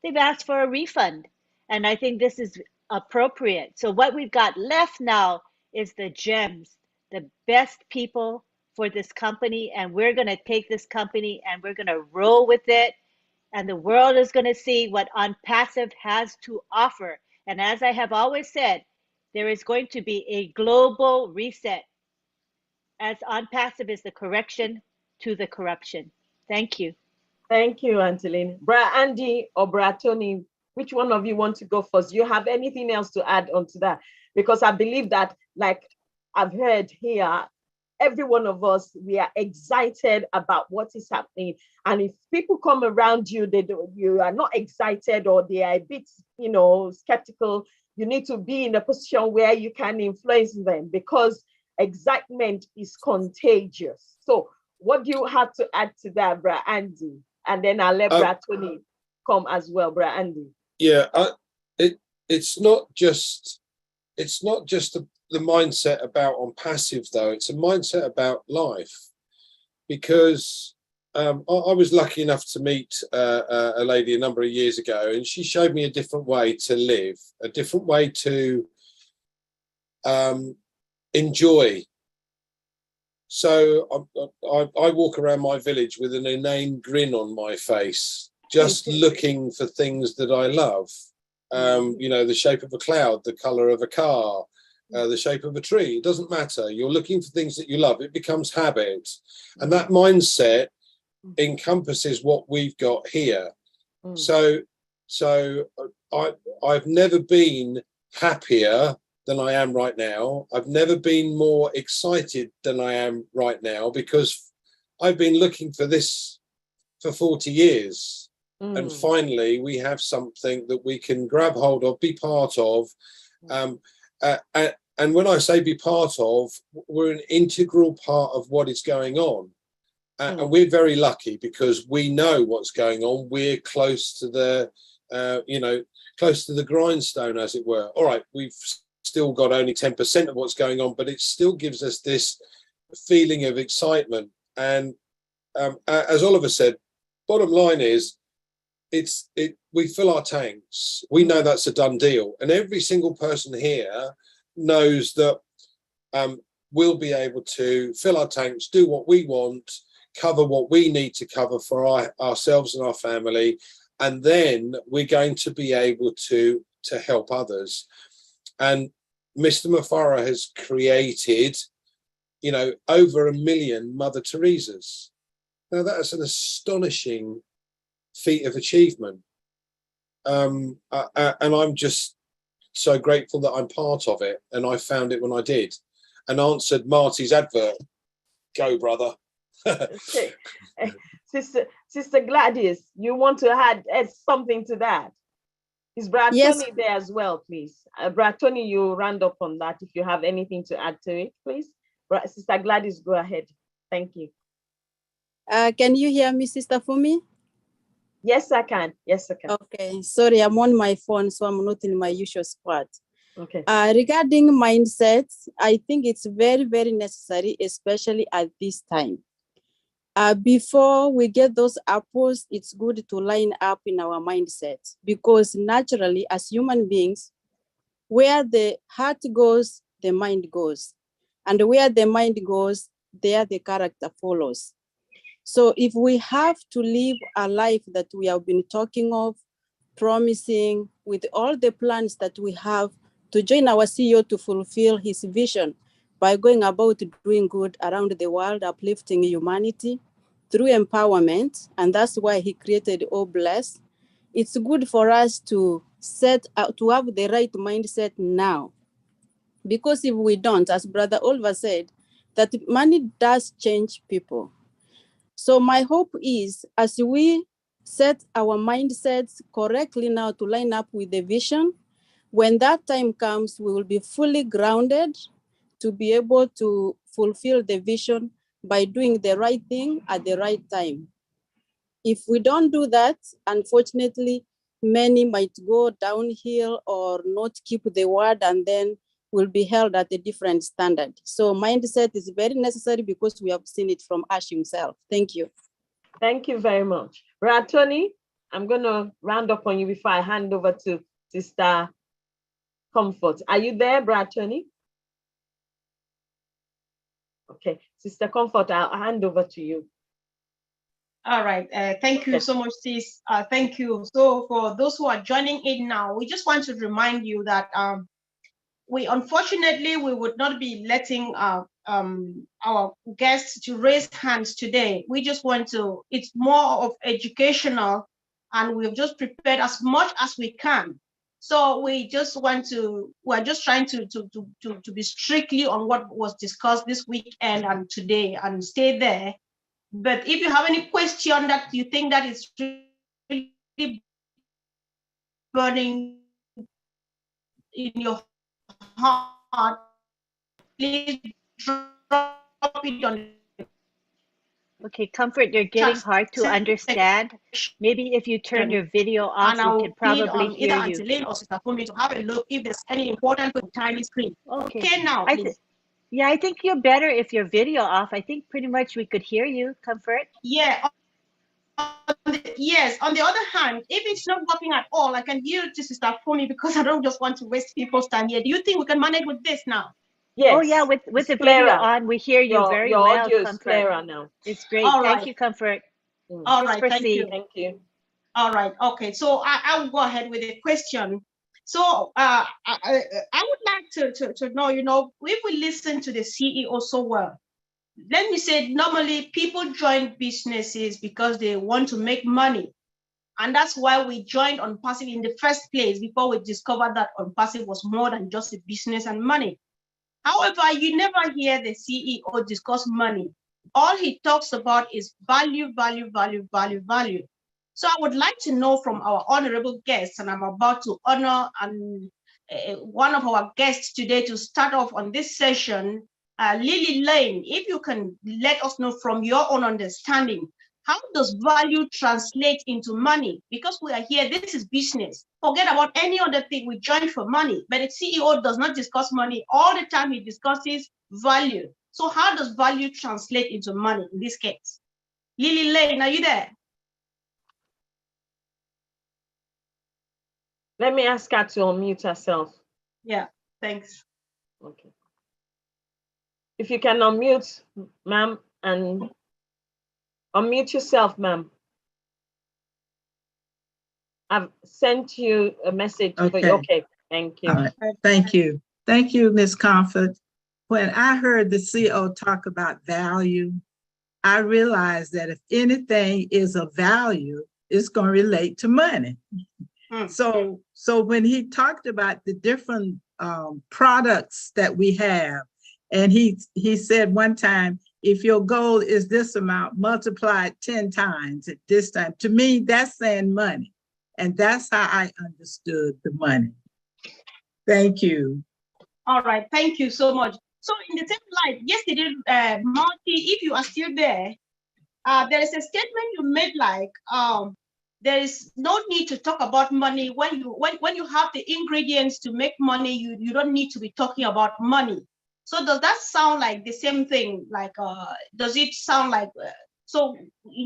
they've asked for a refund. And I think this is appropriate. So what we've got left now is the gems, the best people for this company. And we're going to take this company and we're going to roll with it. And the world is going to see what ONPASSIVE has to offer. And as I have always said, there is going to be a global reset, as ONPASSIVE is the correction to the corruption. Thank you. Thank you, Auntie Lynn. Bra Andy or Bra Tony, which one of you want to go first? Do you have anything else to add on to that? Because I believe that, like I've heard here, every one of us, we are excited about what is happening. And if people come around you, you are not excited or they are a bit, skeptical, you need to be in a position where you can influence them because excitement is contagious. So what do you have to add to that, Bra Andy? And then I'll let Bra Tony come as well, Bra Andy. Yeah, it's not just the mindset about ONPASSIVE though. It's a mindset about life, because I was lucky enough to meet a lady a number of years ago, and she showed me a different way to live, a different way to enjoy. So I walk around my village with an inane grin on my face, just looking for things that I love. The shape of a cloud, the color of a car, the shape of a tree. It doesn't matter. You're looking for things that you love. It becomes habit. And that mindset encompasses what we've got here. So I've never been happier than I am right now. I've never been more excited than I am right now, because I've been looking for this for 40 years. And finally, we have something that we can grab hold of, be part of. And when I say be part of, we're an integral part of what is going on. And we're very lucky because we know what's going on. We're close to the, close to the grindstone, as it were. All right, we've still got only 10% of what's going on, but it still gives us this feeling of excitement. And as Oliver said, bottom line is, we fill our tanks. We know that's a done deal, and every single person here knows that we'll be able to fill our tanks, do what we want, cover what we need to cover for ourselves and our family, and then we're going to be able to help others. And Mr. Mafara has created, you know, over 1 million Mother Teresas. Now that's an astonishing feat of achievement. And I'm just so grateful that I'm part of it. And I found it when I did and answered Marty's advert. Go, brother. Okay. Sister Gladys, you want to add something to that? Is Brad Yes. Tony there as well, please? Brad Tony, you round up on that if you have anything to add to it, please. Sister Gladys, go ahead. Thank you. Can you hear me, Sister Fumi? Yes, I can. Yes, I can. Okay, sorry, I'm on my phone, so I'm not in my usual spot. Okay. Regarding mindsets, I think it's very, very necessary, especially at this time. Before we get those apples, it's good to line up in our mindset, because naturally, as human beings, where the heart goes, the mind goes. And where the mind goes, there the character follows. So if we have to live a life that we have been talking of, promising, with all the plans that we have to join our CEO to fulfill his vision by going about doing good around the world, uplifting humanity through empowerment, and that's why he created O Bless. It's good for us to to have the right mindset now. Because if we don't, as Brother Oliver said, that money does change people. So my hope is, as we set our mindsets correctly now to line up with the vision, when that time comes, we will be fully grounded to be able to fulfill the vision by doing the right thing at the right time. If we don't do that, unfortunately, many might go downhill or not keep the word, and then will be held at a different standard. So mindset is very necessary because we have seen it from Ash himself. Thank you. Thank you very much. Brad Tony, I'm going to round up on you before I hand over to Sister Comfort. Are you there, Brad Tony? Okay, Sister Comfort, I'll hand over to you. All right. Thank you so much, sis. Thank you. So for those who are joining in now, we just want to remind you that we unfortunately would not be letting our guests to raise hands today. We just want to, it's more of educational, and we've just prepared as much as we can. So we just want to, we're just trying to be strictly on what was discussed this weekend and today, and stay there. But if you have any question that you think that is really burning in your heart, please drop it on. Okay, Comfort, you're getting hard to understand. Maybe if you turn your video off, we can probably hear you. Either or Sister Fumi to have a look if there's any important with tiny screen. Okay, now, please. Yeah, I think you're better if your video off. I think pretty much we could hear you, Comfort. Yeah. Yes, on the other hand, if it's not working at all, I can hear it to Sister Fumi because I don't just want to waste people's time here. Do you think we can manage with this now? Yes. Oh yeah, with the video on, we hear you very well. Your audio is Comfort. clearer now. It's great. All Thank right. you, Comfort. All right, thank you. Thank you. All right, okay. So I will go ahead with the question. So I would like to know, you know, if we listen to the CEO so well, let me say, normally people join businesses because they want to make money. And that's why we joined ONPASSIVE in the first place, before we discovered that ONPASSIVE was more than just a business and money. However, you never hear the CEO discuss money. All he talks about is value, value, value, value, value. So I would like to know from our honorable guests, and I'm about to honor one of our guests today to start off on this session, Lily Lane, if you can let us know from your own understanding, How does value translate into money? Because we are here, this is business. Forget about any other thing. We joined for money, but the CEO does not discuss money. All the time he discusses value. So how does value translate into money in this case? Lily Lane, are you there? Let me ask her to unmute herself. Yeah, thanks. Okay. If you can unmute, ma'am, and unmute yourself, ma'am. I've sent you a message for you. Okay, thank you. All right. Thank you. Thank you, Ms. Comfort. When I heard the CEO talk about value, I realized that if anything is of value, it's going to relate to money. So when he talked about the different products that we have, and he said one time, if your goal is this amount, multiply it 10 times at this time. To me, that's saying money. And that's how I understood the money. Thank you. All right, thank you so much. So in the same light, yesterday, Marty, if you are still there, there is a statement you made like, there is no need to talk about money when you have the ingredients to make money. You don't need to be talking about money. So does that sound like the same thing? Like, does it sound like? So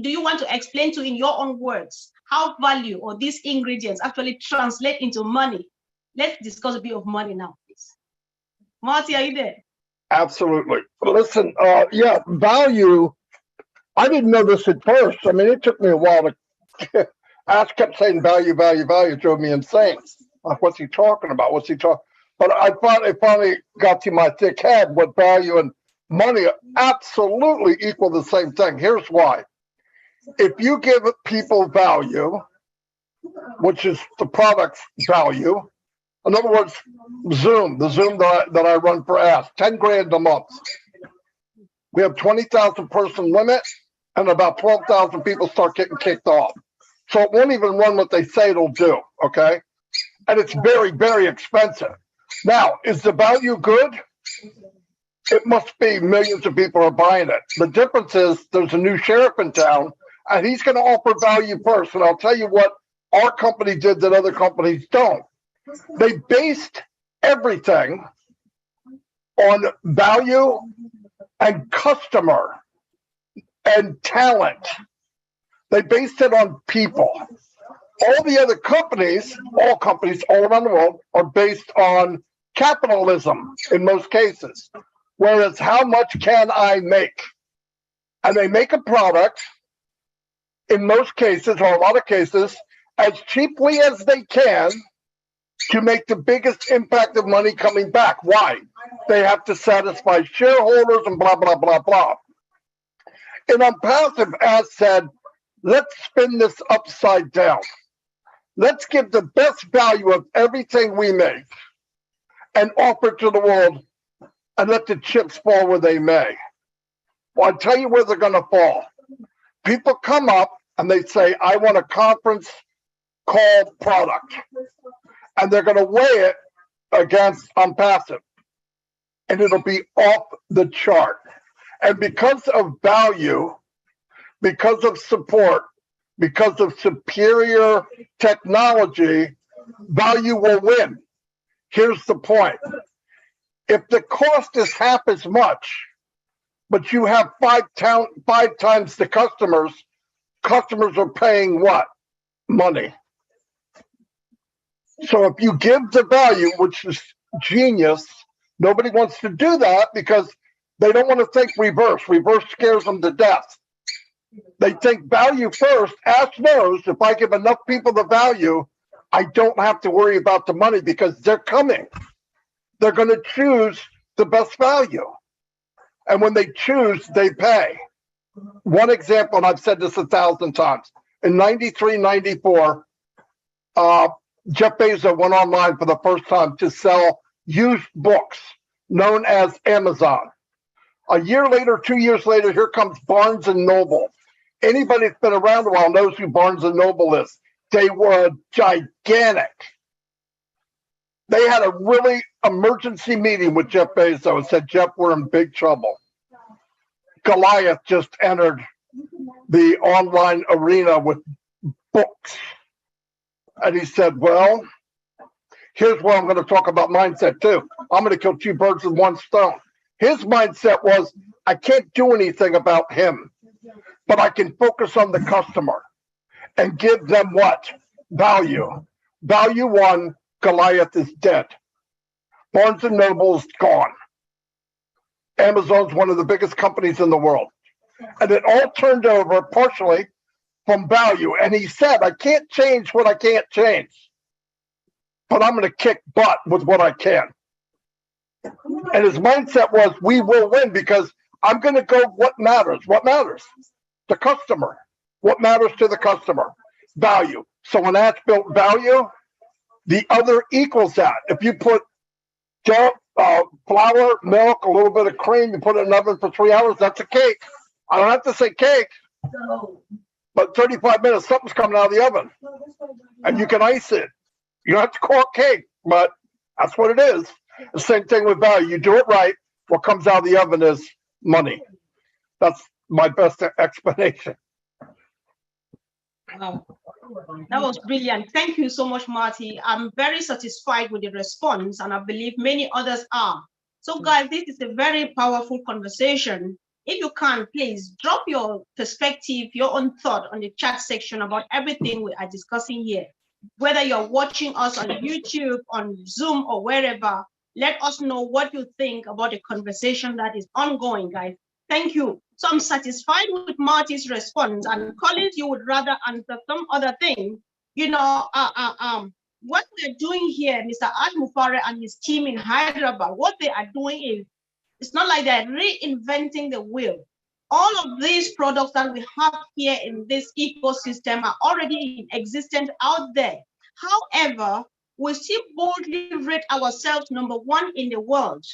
do you want to explain in your own words how value or these ingredients actually translate into money? Let's discuss a bit of money now, please. Marty, are you there? Absolutely. Listen, yeah, value. I didn't know this at first. I mean, it took me a while to. I kept saying value, value, value. It drove me insane. Like, what's he talking about? What's he talking? But I finally got to my thick head what value and money absolutely equal the same thing. Here's why. If you give people value, which is the product's value, in other words, Zoom, the Zoom that I run for Ask, 10 grand a month. We have 20,000 person limit, and about 12,000 people start getting kicked off. So it won't even run what they say it'll do, okay? And it's very, very expensive. Now, is the value good? It must be. Millions of people are buying it. The difference is there's a new sheriff in town, and he's going to offer value first. And I'll tell you what our company did that other companies don't. They based everything on value and customer and talent. They based it on people. All the other companies, all companies all around the world, are based on capitalism in most cases. Whereas, how much can I make? And they make a product, in most cases, or a lot of cases, as cheaply as they can to make the biggest impact of money coming back. Why? They have to satisfy shareholders and blah, blah, blah, blah. And ONPASSIVE as said, let's spin this upside down. Let's give the best value of everything we make and offer it to the world and let the chips fall where they may. Well, I'll tell you where they're going to fall. People come up and they say, I want a conference called product. And they're going to weigh it against ONPASSIVE. And it'll be off the chart. And because of value, because of support, because of superior technology, value will win. Here's the point. If the cost is half as much, but you have five times the customers are paying what? Money. So if you give the value, which is genius, nobody wants to do that because they don't want to think reverse. Reverse scares them to death. They think value first. Ask knows if I give enough people the value, I don't have to worry about the money because they're coming. They're going to choose the best value. And when they choose, they pay. One example, and I've said this 1,000 times. In 93, 94, Jeff Bezos went online for the first time to sell used books known as Amazon. A year later, 2 years later, here comes Barnes and Noble. Anybody that's been around a while knows who Barnes and Noble is. They were gigantic. They had a really emergency meeting with Jeff Bezos and said, Jeff, we're in big trouble. Goliath just entered the online arena with books. And he said, well, here's where I'm going to talk about mindset too. I'm going to kill two birds with one stone. His mindset was, I can't do anything about him, but I can focus on the customer and give them what? Value. Value one, Goliath is dead. Barnes and Noble's gone. Amazon's one of the biggest companies in the world. And it all turned over partially from value. And he said, I can't change what I can't change, but I'm going to kick butt with what I can. And his mindset was, we will win because I'm going to go what matters. What matters? The customer. What matters to the customer? Value. So when that's built value, the other equals that. If you put flour, milk, a little bit of cream, you put it in the oven for 3 hours, that's a cake. I don't have to say cake, but 35 minutes, something's coming out of the oven. And you can ice it. You don't have to call it cake, but that's what it is. The same thing with value. You do it right, what comes out of the oven is money. That's my best explanation. Wow. That was brilliant. Thank you so much, Marty. I'm very satisfied with the response, and I believe many others are. So, guys, this is a very powerful conversation. If you can, please drop your perspective, your own thought on the chat section about everything we are discussing here. Whether you're watching us on YouTube, on Zoom, or wherever, let us know what you think about the conversation that is ongoing, guys. Thank you. So I'm satisfied with Marty's response, and Collins, you would rather answer some other thing. You know, what we're doing here, Mr. Ash Mufare and his team in Hyderabad, what they are doing is, it's not like they're reinventing the wheel. All of these products that we have here in this ecosystem are already in existence out there. However, we still boldly rate ourselves #1 in the world.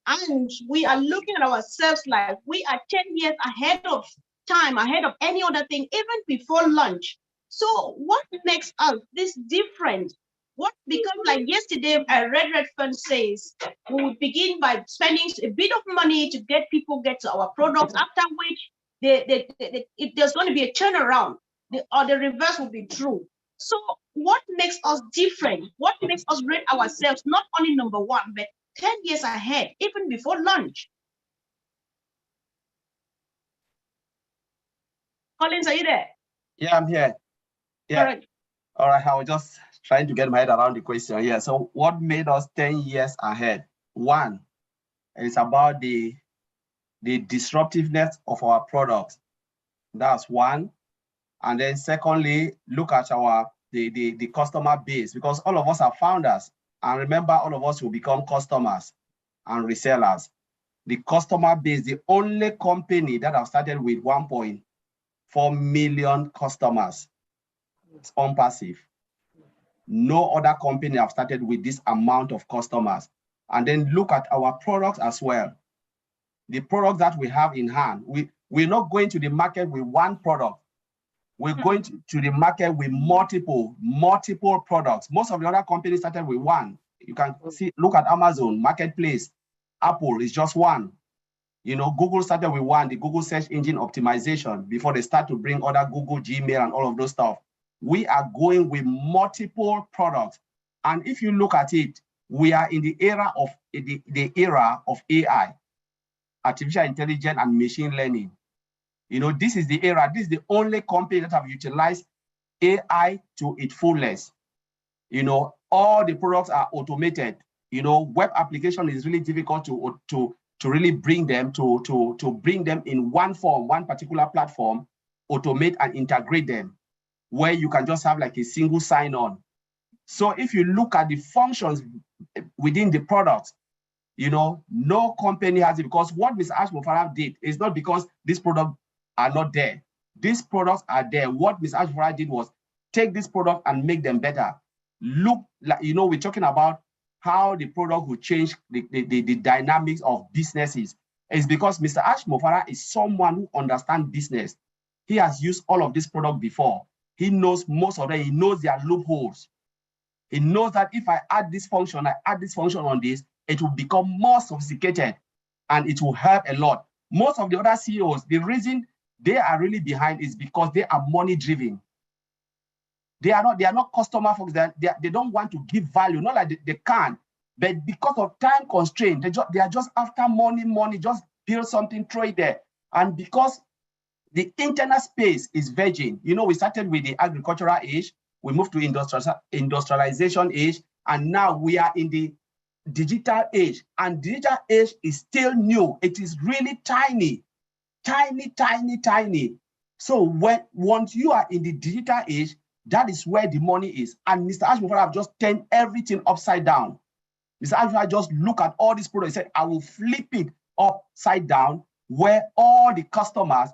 And we are looking at ourselves like we are 10 years ahead of time, ahead of any other thing, even before lunch. So what makes us this different? What becomes like yesterday, Redfern says, we will begin by spending a bit of money to get people get to our products, after which there's going to be a turnaround, or the reverse will be true. So what makes us different? What makes us rate ourselves not only #1, but 10 years ahead, even before lunch? Collins, are you there? Yeah, I'm here. Yeah. All right. I was just trying to get my head around the question. Yeah. So what made us 10 years ahead? One, it's about the disruptiveness of our products. That's one. And then secondly, look at the customer base, because all of us are founders. And remember, all of us will become customers and resellers. The customer base, the only company that have started with 1.4 million customers, it's ONPASSIVE. No other company have started with this amount of customers. And then look at our products as well. The products that we have in hand, we're not going to the market with one product. We're going to the market with multiple products. Most of the other companies started with one. You can see, look at Amazon Marketplace. Apple is just one. You know, Google started with one, the Google search engine optimization, before they start to bring other Google, Gmail, and all of those stuff. We are going with multiple products. And if you look at it, we are in the era of the era of AI, artificial intelligence and machine learning. You know, this is the era. This is the only company that have utilized AI to its fullest. You know, all the products are automated. You know, web application is really difficult to really bring them to bring them in one form, one particular platform, automate and integrate them, where you can just have like a single sign-on. So if you look at the functions within the product, you know, no company has it, because what Mr. Ash Mufara did is not because these products are not there. These products are there. What Mr. Ash Mufara did was take this product and make them better. Look, like, you know, we're talking about how the product will change the dynamics of businesses. It's because Mr. Ash Mufara is someone who understands business. He has used all of this product before. He knows most of them. He knows their loopholes. He knows that if I add this function, I add this function on this, it will become more sophisticated and it will help a lot. Most of the other CEOs, the reason they are really behind is because they are money driven. They are not customer folks. They don't want to give value. Not like they can't, but because of time constraint, they are just after money, just build something, throw it there. And because the internet space is virgin, you know, we started with the agricultural age, we moved to industrialization age, and now we are in the digital age. And digital age is still new. It is really tiny. So once you are in the digital age, that is where the money is. And Mr. Ashmore have just turned everything upside down. Mr. Ashmore just look at all these products and said, I will flip it upside down, where all the customers,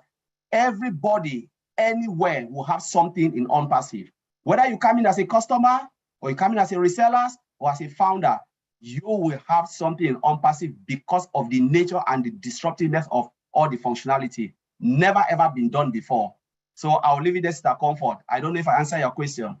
everybody, anywhere will have something in ONPASSIVE. Whether you come in as a customer, or you come in as a reseller, or as a founder, you will have something in ONPASSIVE because of the nature and the disruptiveness of all the functionality. Never ever been done before. So I'll leave it there, Mr. Comfort. I don't know if I answer your question.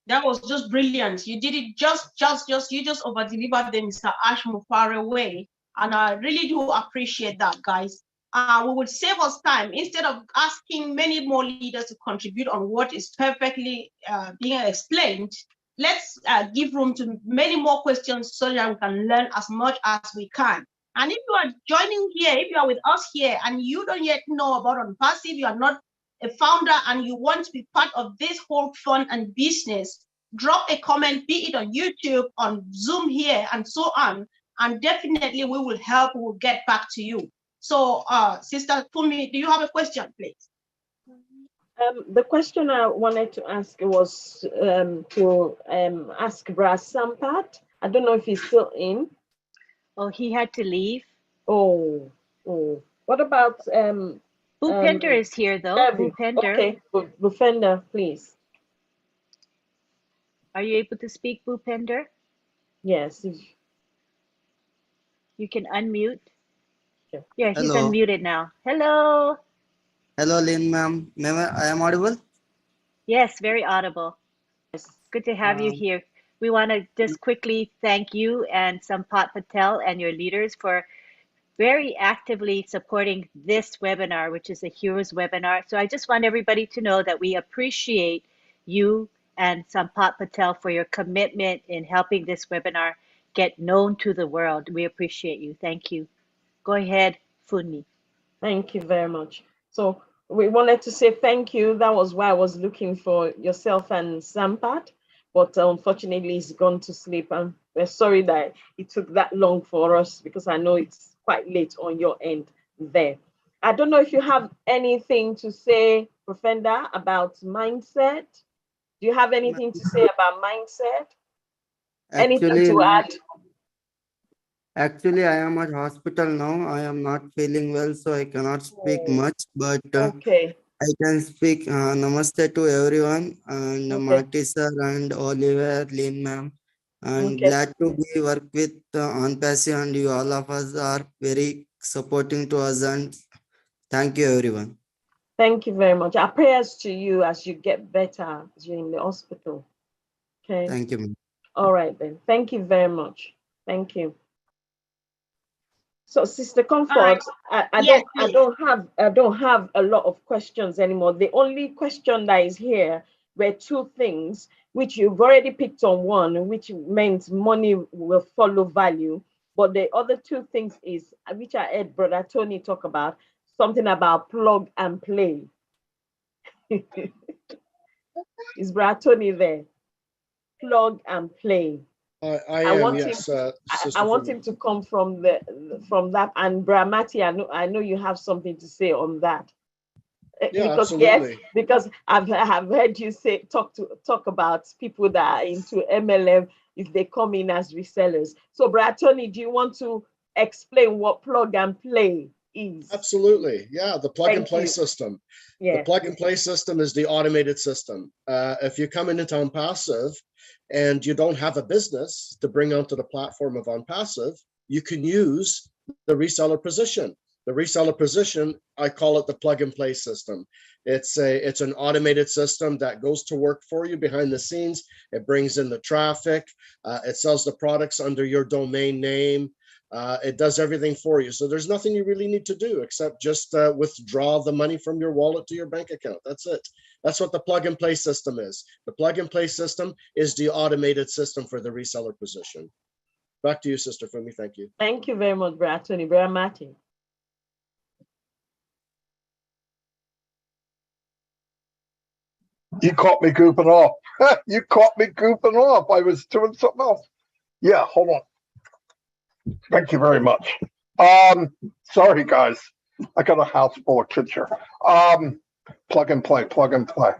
That was just brilliant. You did it you just over-delivered them, Mr. Ashmore, far away. And I really do appreciate that, guys. We would save us time instead of asking many more leaders to contribute on what is perfectly being explained. Let's give room to many more questions so that we can learn as much as we can. And if you are joining here, if you are with us here and you don't yet know about ONPASSIVE, you are not a founder and you want to be part of this whole fun and business, drop a comment, be it on YouTube, on Zoom here, and so on. And definitely we will help, we will get back to you. So, Sister Fumi, do you have a question, please? The question I wanted to ask was to ask Brass Sampat. I don't know if he's still in. Oh, he had to leave. Oh. What about Bhupender is here though. Bhupender. Okay, Bhupender, please. Are you able to speak, Bhupender? Yes. You can unmute. Sure. Yeah, he's Hello. unmuted now. Hello. Hello, Lynn, ma'am. I am audible? Yes, very audible. Yes. Good to have you here. We want to just quickly thank you and Sampat Patel and your leaders for very actively supporting this webinar, which is a Heroes webinar. So I just want everybody to know that we appreciate you and Sampat Patel for your commitment in helping this webinar get known to the world. We appreciate you. Thank you. Go ahead, Funmi. Thank you very much. So we wanted to say thank you. That was why I was looking for yourself and Sampat, but unfortunately he's gone to sleep. And we're sorry that it took that long for us because I know it's quite late on your end there. I don't know if you have anything to say, Profenda, about mindset. Do you have anything to say about mindset? Anything to add? Actually, I am at hospital now. I am not feeling well, so I cannot speak much, but okay. I can speak. Namaste to everyone, and Marty sir and Oliver, Lynn ma'am. And glad to be work with ONPASSIVE, and you all of us are very supporting to us, and thank you everyone. Thank you very much. Our prayers to you as you get better as you're in the hospital. Okay. Thank you, ma'am. All right then. Thank you very much. Thank you. So, Sister Comfort, I don't have a lot of questions anymore. The only question that is here were two things, which you've already picked on one, which meant money will follow value. But the other two things is, which I heard Brother Tony talk about, something about plug and play. Is Brother Tony there? Plug and play. I want him to come from that. And Bramati, I know you have something to say on that. Yeah, because absolutely. yes, because I've heard you talk about people that are into MLM if they come in as resellers. So, Brad Tony, do you want to explain what plug and play is? Absolutely. Yeah, the plug and play system. Yeah. The plug and play system is the automated system. If you come into ONPASSIVE and you don't have a business to bring onto the platform of ONPASSIVE, you can use the reseller position. The reseller position, I call it the plug and play system. It's an automated system that goes to work for you behind the scenes. It brings in the traffic. It sells the products under your domain name. It does everything for you. So there's nothing you really need to do except just withdraw the money from your wallet to your bank account. That's it. That's what the plug and play system is. The plug and play system is the automated system for the reseller position. Back to you, Sister Fumi. Thank you. Thank you very much, Brother Tony. Brother Martin. You caught me goofing off. You caught me goofing off. I was doing something else. Yeah, hold on. Thank you very much. Sorry guys. I got a house full of kids here. Plug and play, plug and play.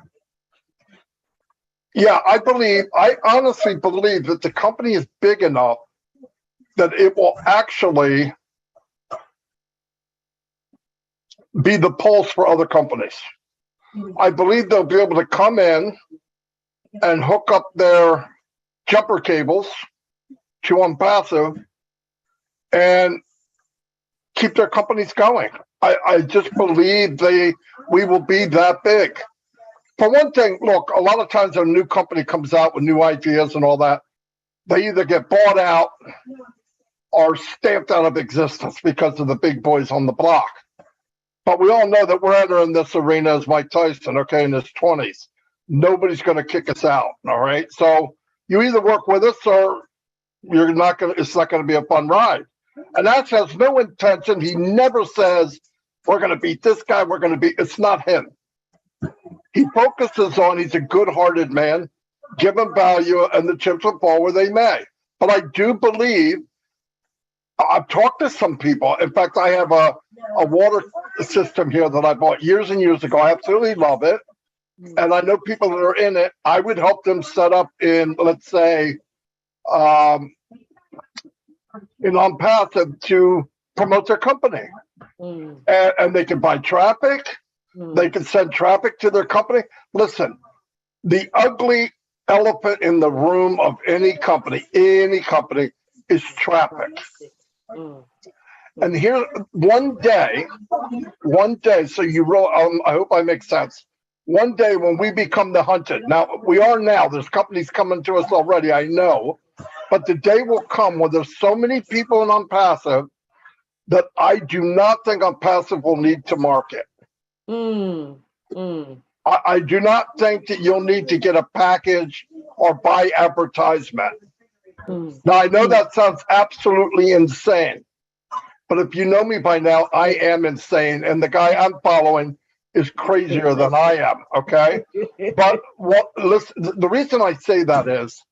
Yeah, I honestly believe that the company is big enough that it will actually be the pulse for other companies. I believe they'll be able to come in and hook up their jumper cables to ONPASSIVE and keep their companies going. I just believe we will be that big. For one thing, look, a lot of times when a new company comes out with new ideas and all that, they either get bought out or stamped out of existence because of the big boys on the block. But we all know that we're entering this arena as Mike Tyson, okay, in his 20s. Nobody's going to kick us out, all right? So you either work with us or you're not going to, it's not going to be a fun ride. And that has no intention. He never says, we're going to beat this guy, we're going to beat, it's not him. He focuses on, he's a good-hearted man, give him value, and the chips will fall where they may. But I do believe, I've talked to some people. In fact, I have a water system here that I bought years and years ago. I absolutely love it. And I know people that are in it. I would help them set up in, let's say, in ONPASSIVE to promote their company. And they can buy traffic. They can send traffic to their company. Listen, the ugly elephant in the room of any company is traffic. And here, one day, so you roll, I hope I make sense. One day when we become the hunted, now we are now, there's companies coming to us already, I know, but the day will come where there's so many people in ONPASSIVE that I do not think ONPASSIVE will need to market. I do not think that you'll need to get a package or buy advertisement. Now, I know that sounds absolutely insane, but if you know me by now, I am insane, and the guy I'm following is crazier than I am, okay? But listen, the reason I say that is,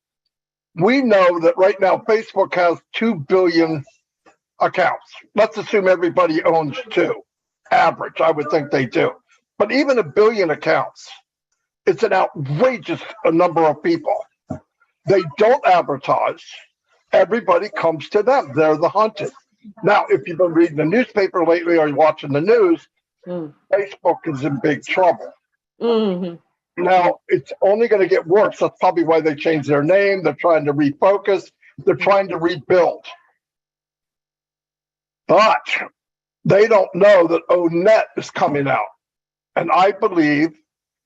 we know that right now Facebook has 2 billion accounts. Let's assume everybody owns 2. Average, I would think they do. But even 1 billion accounts, it's an outrageous number of people. They don't advertise. Everybody comes to them. They're the hunted. Now, if you've been reading the newspaper lately or you're watching the news, Facebook is in big trouble. Now, it's only going to get worse. That's probably why they changed their name. They're trying to refocus. They're trying to rebuild. But they don't know that ONET is coming out. And I believe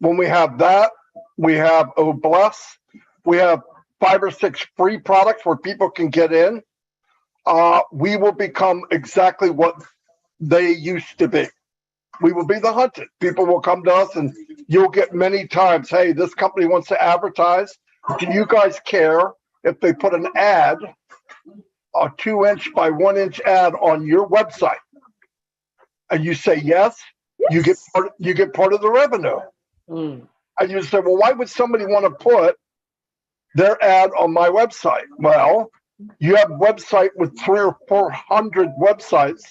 when we have that, we have OBless, we have 5 or 6 free products where people can get in. We will become exactly what they used to be. We will be the hunted. People will come to us and you'll get many times, hey, this company wants to advertise. Do you guys care if they put an ad, a 2-inch by 1-inch ad on your website? And you say yes, you get part of the revenue. And you say, well, why would somebody want to put their ad on my website? Well, you have a website with 300 or 400 websites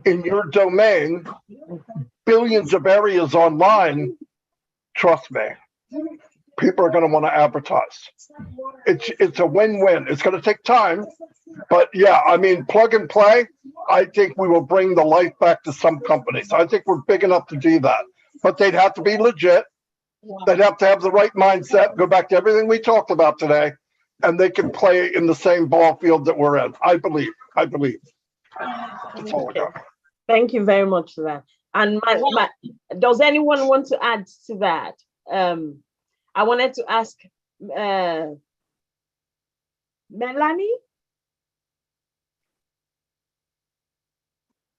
in your domain, billions of areas online. Trust me, people are going to want to advertise. It's a win-win. It's going to take time, but yeah, I mean, plug and play. I think we will bring the life back to some companies. I think we're big enough to do that, but they'd have to be legit. They'd have to have the right mindset, go back to everything we talked about today, and they can play in the same ball field that we're in. I believe. That's all I got. Thank you very much for that. And does anyone want to add to that? I wanted to ask Melanie.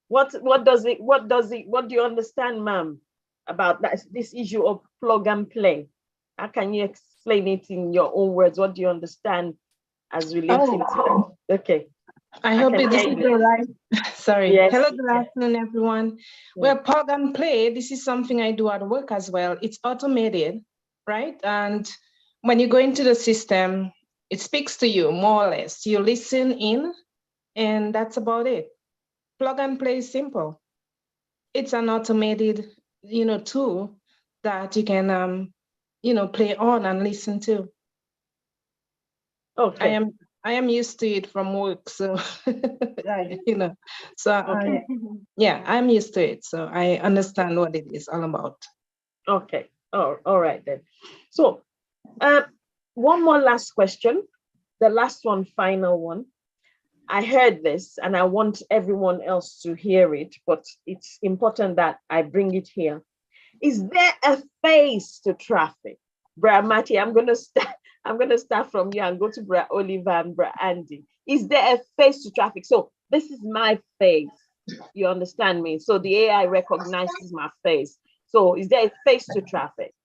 What do you understand, ma'am, about this issue of plug and play? How can you explain it in your own words? What do you understand as relating to it? Okay. I hope this is all right. Sorry. Yes. Hello, good afternoon, everyone. Well, plug and play, this is something I do at work as well. It's automated, right? And when you go into the system, it speaks to you more or less. You listen in, and that's about it. Plug and play is simple. It's an automated, tool that you can, play on and listen to. Okay. I am used to it from work, so Okay. I'm used to it, so I understand what it is all about. Okay. Oh, all right then. So, one more last question, the last one, final one. I heard this and I want everyone else to hear it, but it's important that I bring it here. Is there a face to traffic? Bra Matty, I'm gonna start from you and go to Bra Oliver and Bra Andy. Is there a face to traffic? So this is my face. You understand me? So the AI recognizes my face. So is there a face to traffic?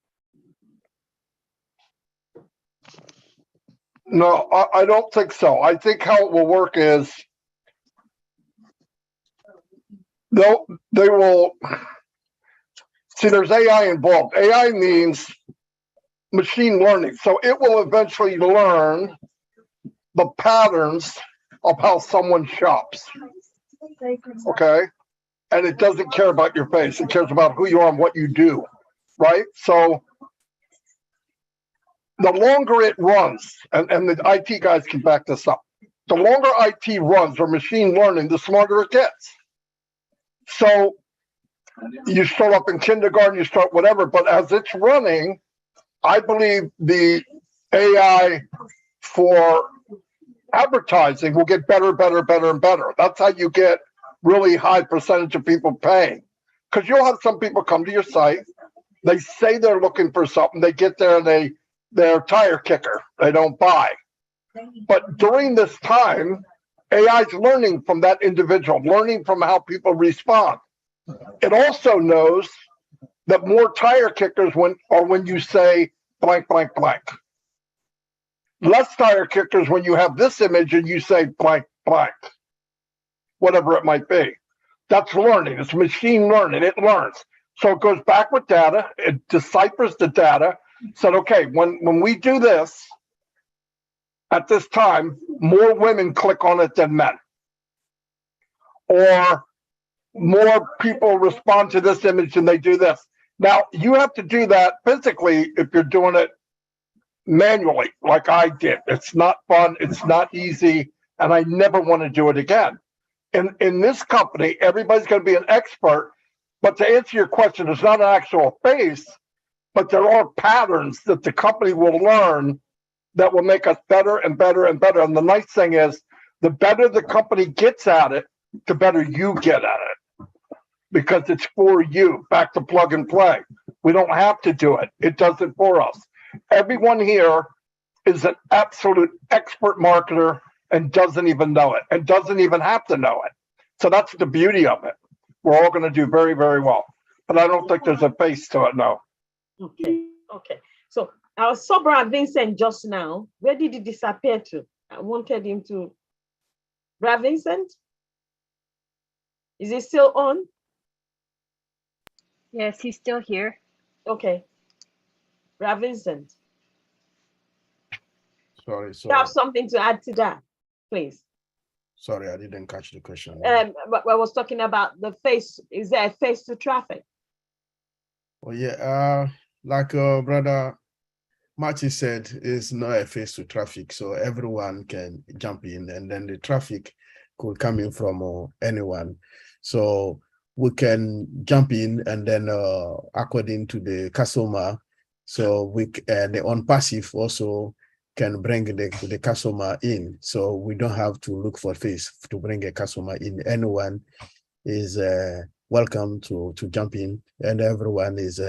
No, I don't think so. I think how it will work is they will see there's AI involved. AI means machine learning. So it will eventually learn the patterns of how someone shops. Okay. And it doesn't care about your face. It cares about who you are and what you do. Right. So the longer it runs, and the IT guys can back this up, the longer IT runs or machine learning, the smarter it gets. So you start up in kindergarten, you start whatever, but as it's running, I believe the AI for advertising will get better, better, better, and better. That's how you get really high percentage of people paying. Because you'll have some people come to your site, they say they're looking for something, they get there and they're a tire kicker, they don't buy. But during this time, AI is learning from that individual, learning from how people respond. It also knows that more tire kickers when you say blank, blank, blank. Less tire kickers when you have this image and you say blank, blank, whatever it might be. That's learning. It's machine learning. It learns. So it goes back with data. It deciphers the data. Said, okay, when we do this, at this time, more women click on it than men. Or more people respond to this image and they do this. Now, you have to do that physically if you're doing it manually, like I did. It's not fun. It's not easy. And I never want to do it again. In this company, everybody's going to be an expert. But to answer your question, it's not an actual face, but there are patterns that the company will learn that will make us better and better and better. And the nice thing is, the better the company gets at it, the better you get at it. Because it's for you. Back to plug and play. We don't have to do it. It does it for us. Everyone here is an absolute expert marketer and doesn't even know it and doesn't even have to know it. So that's the beauty of it. We're all going to do very, very well. But I don't think there's a face to it, no. Okay. Okay. So I saw Brad Vincent just now. Where did he disappear to? I wanted him to. Brad Vincent? Is he still on? Yes, he's still here. Okay. Brad Vincent. Sorry. You have something to add to that, please? Sorry, I didn't catch the question. But I was talking about the face. Is there a face to traffic? Well, yeah, like brother Marty said, it's not a face to traffic, so everyone can jump in, and then the traffic could come in from anyone. So we can jump in, and then according to the customer, so the ONPASSIVE also can bring the customer in. So we don't have to look for face to bring a customer in. Anyone is welcome to jump in, and everyone is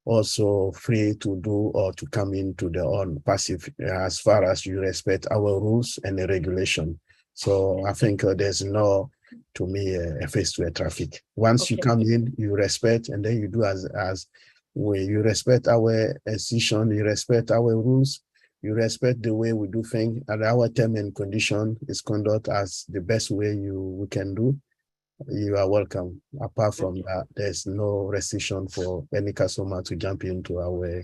also free to do or to come into the ONPASSIVE as far as you respect our rules and the regulation. So I think there's no to me, a face-to-face traffic. Once you come in, you respect, and then you do as where you respect our decision, you respect our rules, you respect the way we do things, and our term and condition is conduct as the best way we can do. You are welcome. Apart from that, there's no restriction for any customer to jump into our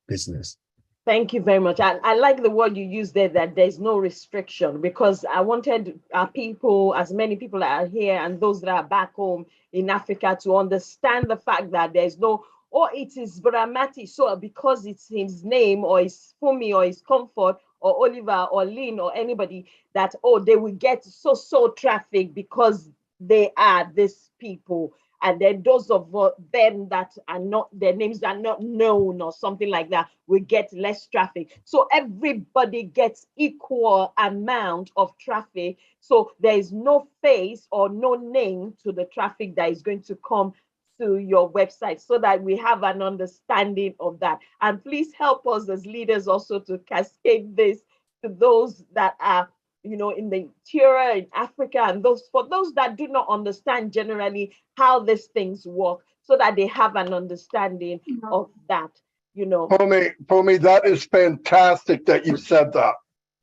business. Thank you very much. I like the word you used there, that there's no restriction, because I wanted our people, as many people that are here and those that are back home in Africa, to understand the fact that there's no, or it is Bramati, so because it's his name, or it's Fumi, or it's Comfort, or Oliver, or Lynn, or anybody, that, oh, they will get so traffic because they are these people. And then those of them that are not, their names are not known or something like that, will get less traffic. So everybody gets equal amount of traffic. So there is no face or no name to the traffic that is going to come to your website, so that we have an understanding of that. And please help us as leaders also to cascade this to those that are, you know, in the interior, in Africa, and for those that do not understand generally how these things work, so that they have an understanding of that, you know. Fumi, that is fantastic that you said that.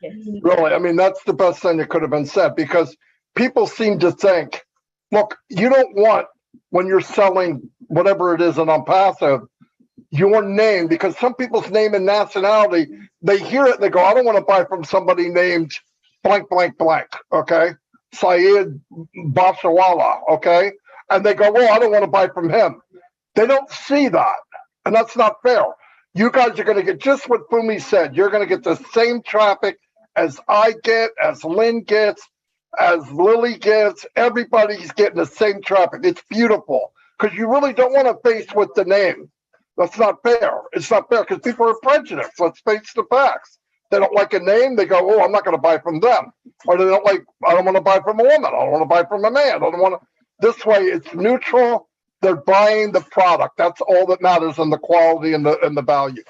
Yes. Really, I mean, that's the best thing that could have been said, because people seem to think, look, you don't want, when you're selling whatever it is in ONPASSIVE, your name, because some people's name and nationality, they hear it and they go, I don't want to buy from somebody named blank, blank, blank, okay? Syed Bashawala, okay? And they go, well, I don't want to buy from him. They don't see that, and that's not fair. You guys are going to get just what Fumi said. You're going to get the same traffic as I get, as Lynn gets, as Lily gets. Everybody's getting the same traffic. It's beautiful, because you really don't want to face with the name. That's not fair. It's not fair, because people are prejudiced. Let's face the facts. They don't like a name, they go, oh, I'm not going to buy from them. Or they don't like, I don't want to buy from a woman. I don't want to buy from a man. I don't want to. This way, it's neutral. They're buying the product. That's all that matters, and the quality and the value.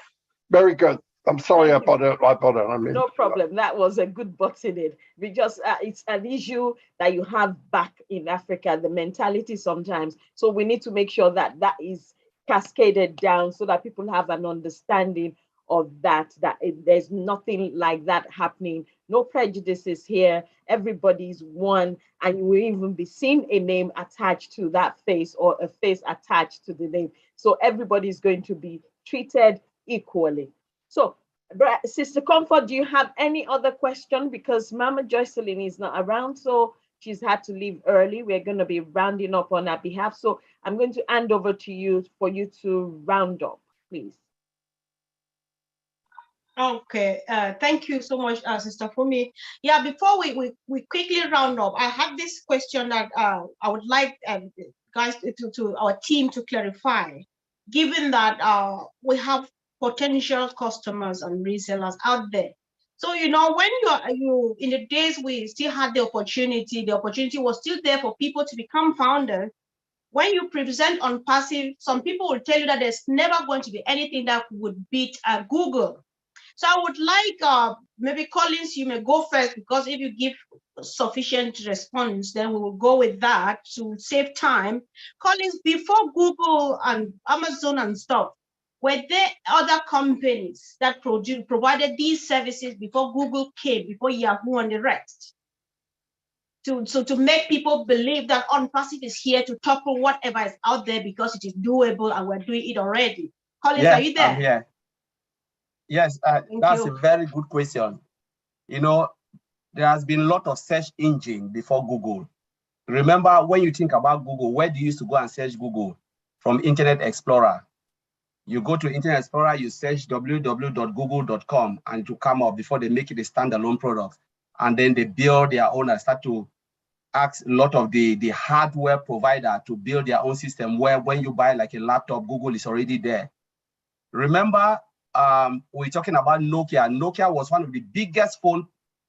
Very good. I'm sorry I put it. I mean, no problem. That was a good button in. We just it's an issue that you have back in Africa, the mentality sometimes. So we need to make sure that that is cascaded down, so that people have an understanding of that there's nothing like that happening. No prejudices here. Everybody's one, and you will even be seeing a name attached to that face, or a face attached to the name. So everybody's going to be treated equally. So, Sister Comfort, do you have any other question? Because Mama Joycelyn is not around, so she's had to leave early. We're going to be rounding up on her behalf. So I'm going to hand over to you for you to round up, please. Okay, thank you so much, Sister Fumi. Yeah, before we quickly round up, I have this question that I would like guys to our team to clarify. Given that we have potential customers and resellers out there, so you know, when you in the days we still had the opportunity was still there for people to become founders. When you present ONPASSIVE, some people will tell you that there's never going to be anything that would beat Google. So I would like maybe Collins, you may go first, because if you give sufficient response, then we will go with that to save time. Collins, before Google and Amazon and stuff, were there other companies that provided these services before Google came, before Yahoo and the rest? To make people believe that ONPASSIVE is here to topple whatever is out there because it is doable and we're doing it already. Collins, Yes, are you there? I'm here. Yes, that's a very good question. You know, there has been a lot of search engine before Google. Remember, when you think about Google, where do you used to go and search Google? From Internet Explorer. You go to Internet Explorer, you search www.google.com, and it will come up before they make it a standalone product. And then they build their own and start to ask a lot of the hardware provider to build their own system, where when you buy like a laptop, Google is already there. Remember, we're talking about Nokia. Nokia was one of the biggest phone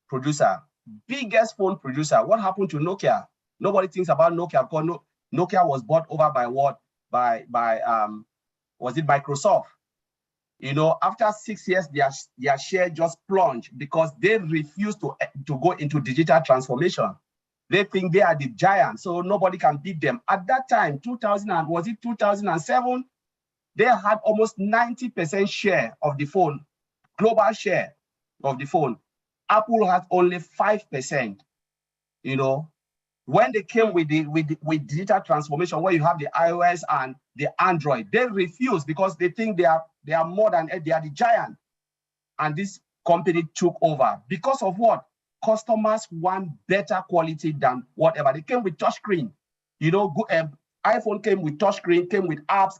producer. What happened to Nokia? Nobody thinks about Nokia, because Nokia was bought over by what? Was it Microsoft? You know, after 6 years, their share just plunged because they refused to go into digital transformation. They think they are the giant, so nobody can beat them. At that time, 2007, they had almost 90% share of the phone, global share of the phone. Apple has only 5%. You know, when they came with digital transformation, where you have the iOS and the Android, they refused because they think they are more than, they are the giant. And this company took over because of what? Customers want better quality than whatever. They came with touchscreen. You know, iPhone came with touchscreen, came with apps,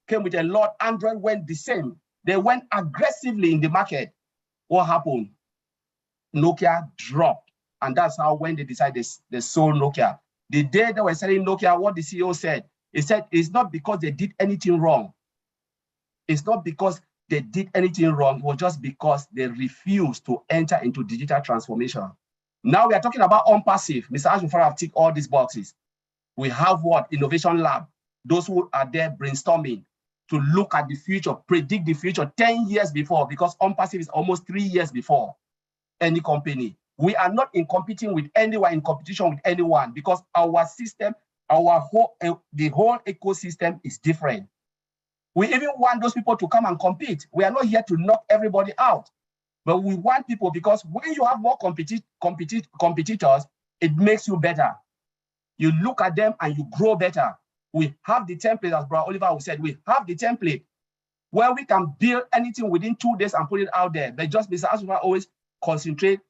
came with a lot. Android went the same. They went aggressively in the market. What happened? Nokia dropped. And that's how when they decided they sold Nokia. The day they were selling Nokia, what the CEO said, he said, it's not because they did anything wrong. It's not because they did anything wrong. It was just because they refused to enter into digital transformation. Now we are talking about ONPASSIVE. Mr. Ashford have ticked all these boxes. We have what? Innovation Lab. Those who are there brainstorming to look at the future, predict the future 10 years before, because ONPASSIVE is almost 3 years before any company. We are not in competing with anyone, in competition with anyone, because our system, the whole ecosystem is different. We even want those people to come and compete. We are not here to knock everybody out, but we want people, because when you have more competitors, it makes you better. You look at them and you grow better. We have the template, as Brother Oliver said, we have the template where we can build anything within 2 days and put it out there. But just Mr. Ashford always concentrate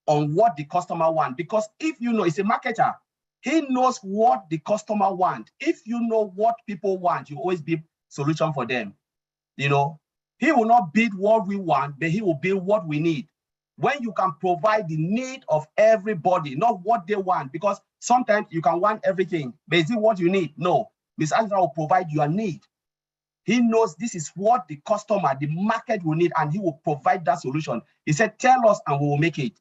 on what the customer wants, because if you know, it's a marketer, he knows what the customer wants. If you know what people want, you always build solution for them. You know, he will not build what we want, but he will build what we need. When you can provide the need of everybody, not what they want, because sometimes you can want everything, but is it what you need? No, Mr. Ashford will provide your need. He knows this is what the customer, the market will need, and he will provide that solution. He said, tell us and we will make it.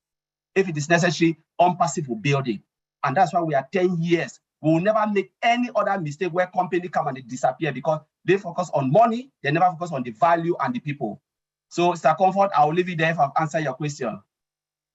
If it is necessary, ONPASSIVE will build it. And that's why we are 10 years. We will never make any other mistake where company come and they disappear, because they focus on money, they never focus on the value and the people. So, Mr. Comfort, I will leave it there if I've answered your question.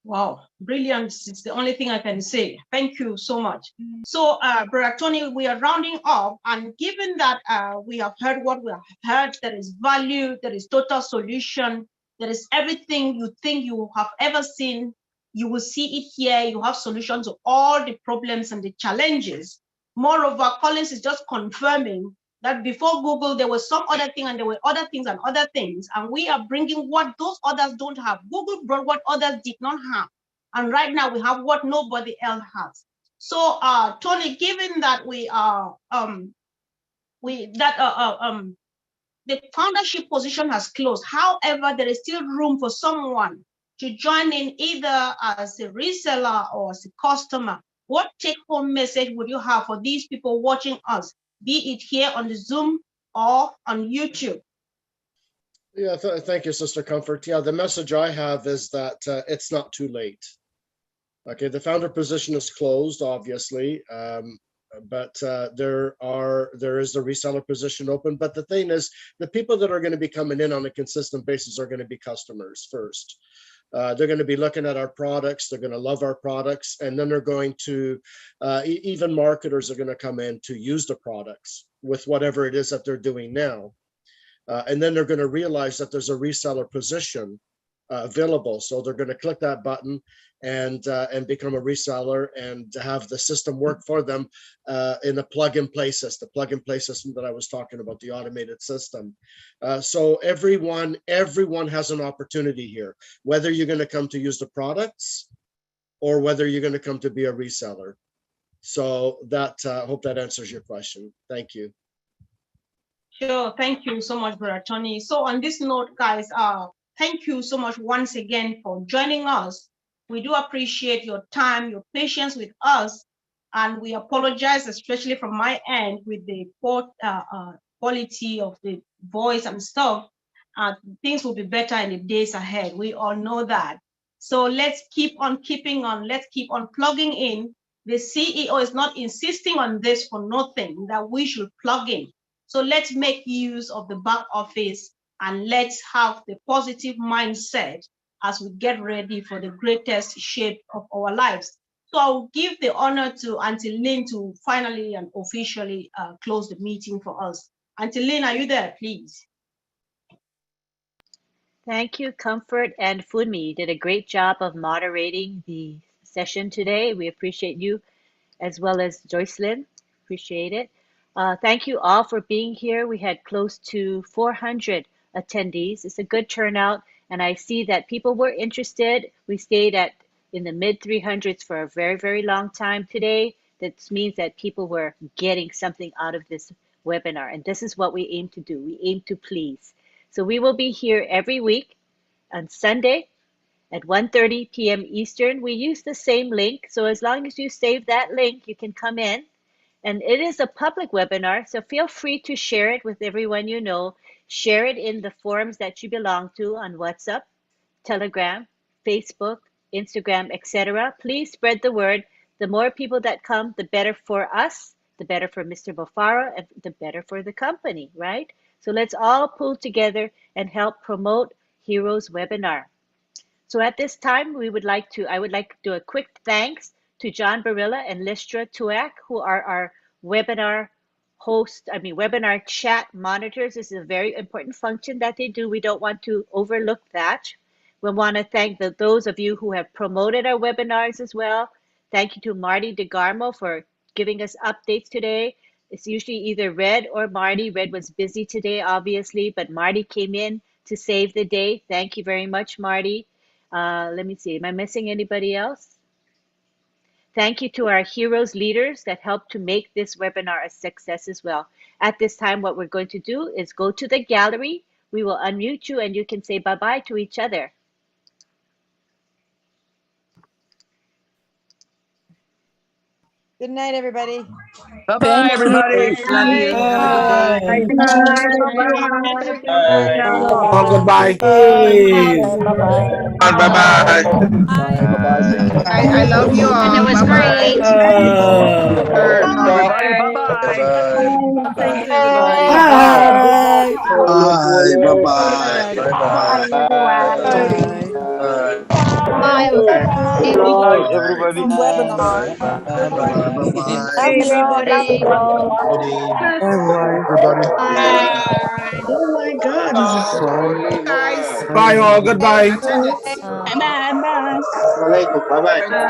Wow, brilliant. It's the only thing I can say. Thank you so much. So, Brother Tony, we are rounding up, and given that we have heard what we have heard, there is value, there is total solution, there is everything you think you have ever seen, you will see it here. You have solutions to all the problems and the challenges. Moreover, Collins is just confirming that before Google, there was some other thing, and there were other things and other things. And we are bringing what those others don't have. Google brought what others did not have. And right now we have what nobody else has. So Tony, given that we are, the foundership position has closed. However, there is still room for someone to join in, either as a reseller or as a customer. What take-home message would you have for these people watching us, be it here on the Zoom or on YouTube? Yeah, thank you, Sister Comfort. Yeah, the message I have is that it's not too late. Okay, the founder position is closed, obviously, but there is the reseller position open. But the thing is, the people that are going to be coming in on a consistent basis are going to be customers first. They're going to be looking at our products. They're going to love our products. And then they're going to, even marketers are going to come in to use the products with whatever it is that they're doing now. And then they're going to realize that there's a reseller position available. So they're going to click that button and become a reseller and have the system work for them in a plug-and-play system, that I was talking about, the automated system. So everyone has an opportunity here, whether you're going to come to use the products or whether you're going to come to be a reseller. So that hope that answers your question. Thank you. Sure, thank you so much, Brother Tony. So on this note, guys, thank you so much once again for joining us. We do appreciate your time, your patience with us, and we apologize, especially from my end, with the poor quality of the voice and stuff. Things will be better in the days ahead. We all know that. So let's keep on keeping on. Let's keep on plugging in. The CEO is not insisting on this for nothing, that we should plug in. So let's make use of the back office and let's have the positive mindset as we get ready for the greatest shape of our lives. So I'll give the honor to Auntie Lynn to finally and officially close the meeting for us. Auntie Lynn, are you there, please? Thank you, Comfort and Funmi. You did a great job of moderating the session today. We appreciate you, as well as Joycelyn. Appreciate it. Thank you all for being here. We had close to 400 attendees. It's a good turnout, and I see that people were interested. We stayed in the mid 300s for a very, very long time today. That means that people were getting something out of this webinar, and this is what we aim to do. We aim to please. So we will be here every week on Sunday at 1:30 p.m. Eastern. We use the same link, so as long as you save that link, you can come in. And it is a public webinar, so feel free to share it with everyone you know. Share it in the forums that you belong to on WhatsApp, Telegram, Facebook, Instagram, etc. Please spread the word. The more people that come, the better for us, the better for Mr. Bofara, and the better for the company, right? So let's all pull together and help promote Heroes webinar. So at this time, I would like to do a quick thanks to John Barilla and Listra Tuak, who are our webinar webinar chat monitors. This is a very important function that they do. We don't want to overlook that. We want to thank those of you who have promoted our webinars as well. Thank you to Marty DeGarmo for giving us updates today. It's usually either Red or Marty. Red was busy today, obviously, but Marty came in to save the day. Thank you very much, Marty. Let me see, am I missing anybody else? Thank you to our heroes leaders that helped to make this webinar a success as well. At this time, what we're going to do is go to the gallery. We will unmute you and you can say bye-bye to each other. Good night, everybody. Bye-bye, everybody. Love Bye. you. Have a good day. Oh, goodbye. Bye-bye. Bye-bye. I love you And it all. was Bye-bye. great. Everybody, bye-bye. Thank you, everybody. Bye. Bye. Bye. Bye-bye. Bye, everyone. Bye. Bye. Good night, everybody. Webinar. Bye-bye. Love Bye, you all. Love everybody. you all. Good evening, Bye, everybody. Bye. Oh my God, this is Bye, guys. Bye all. Goodbye. Attendance. Uh, Bye. Bye. Bye.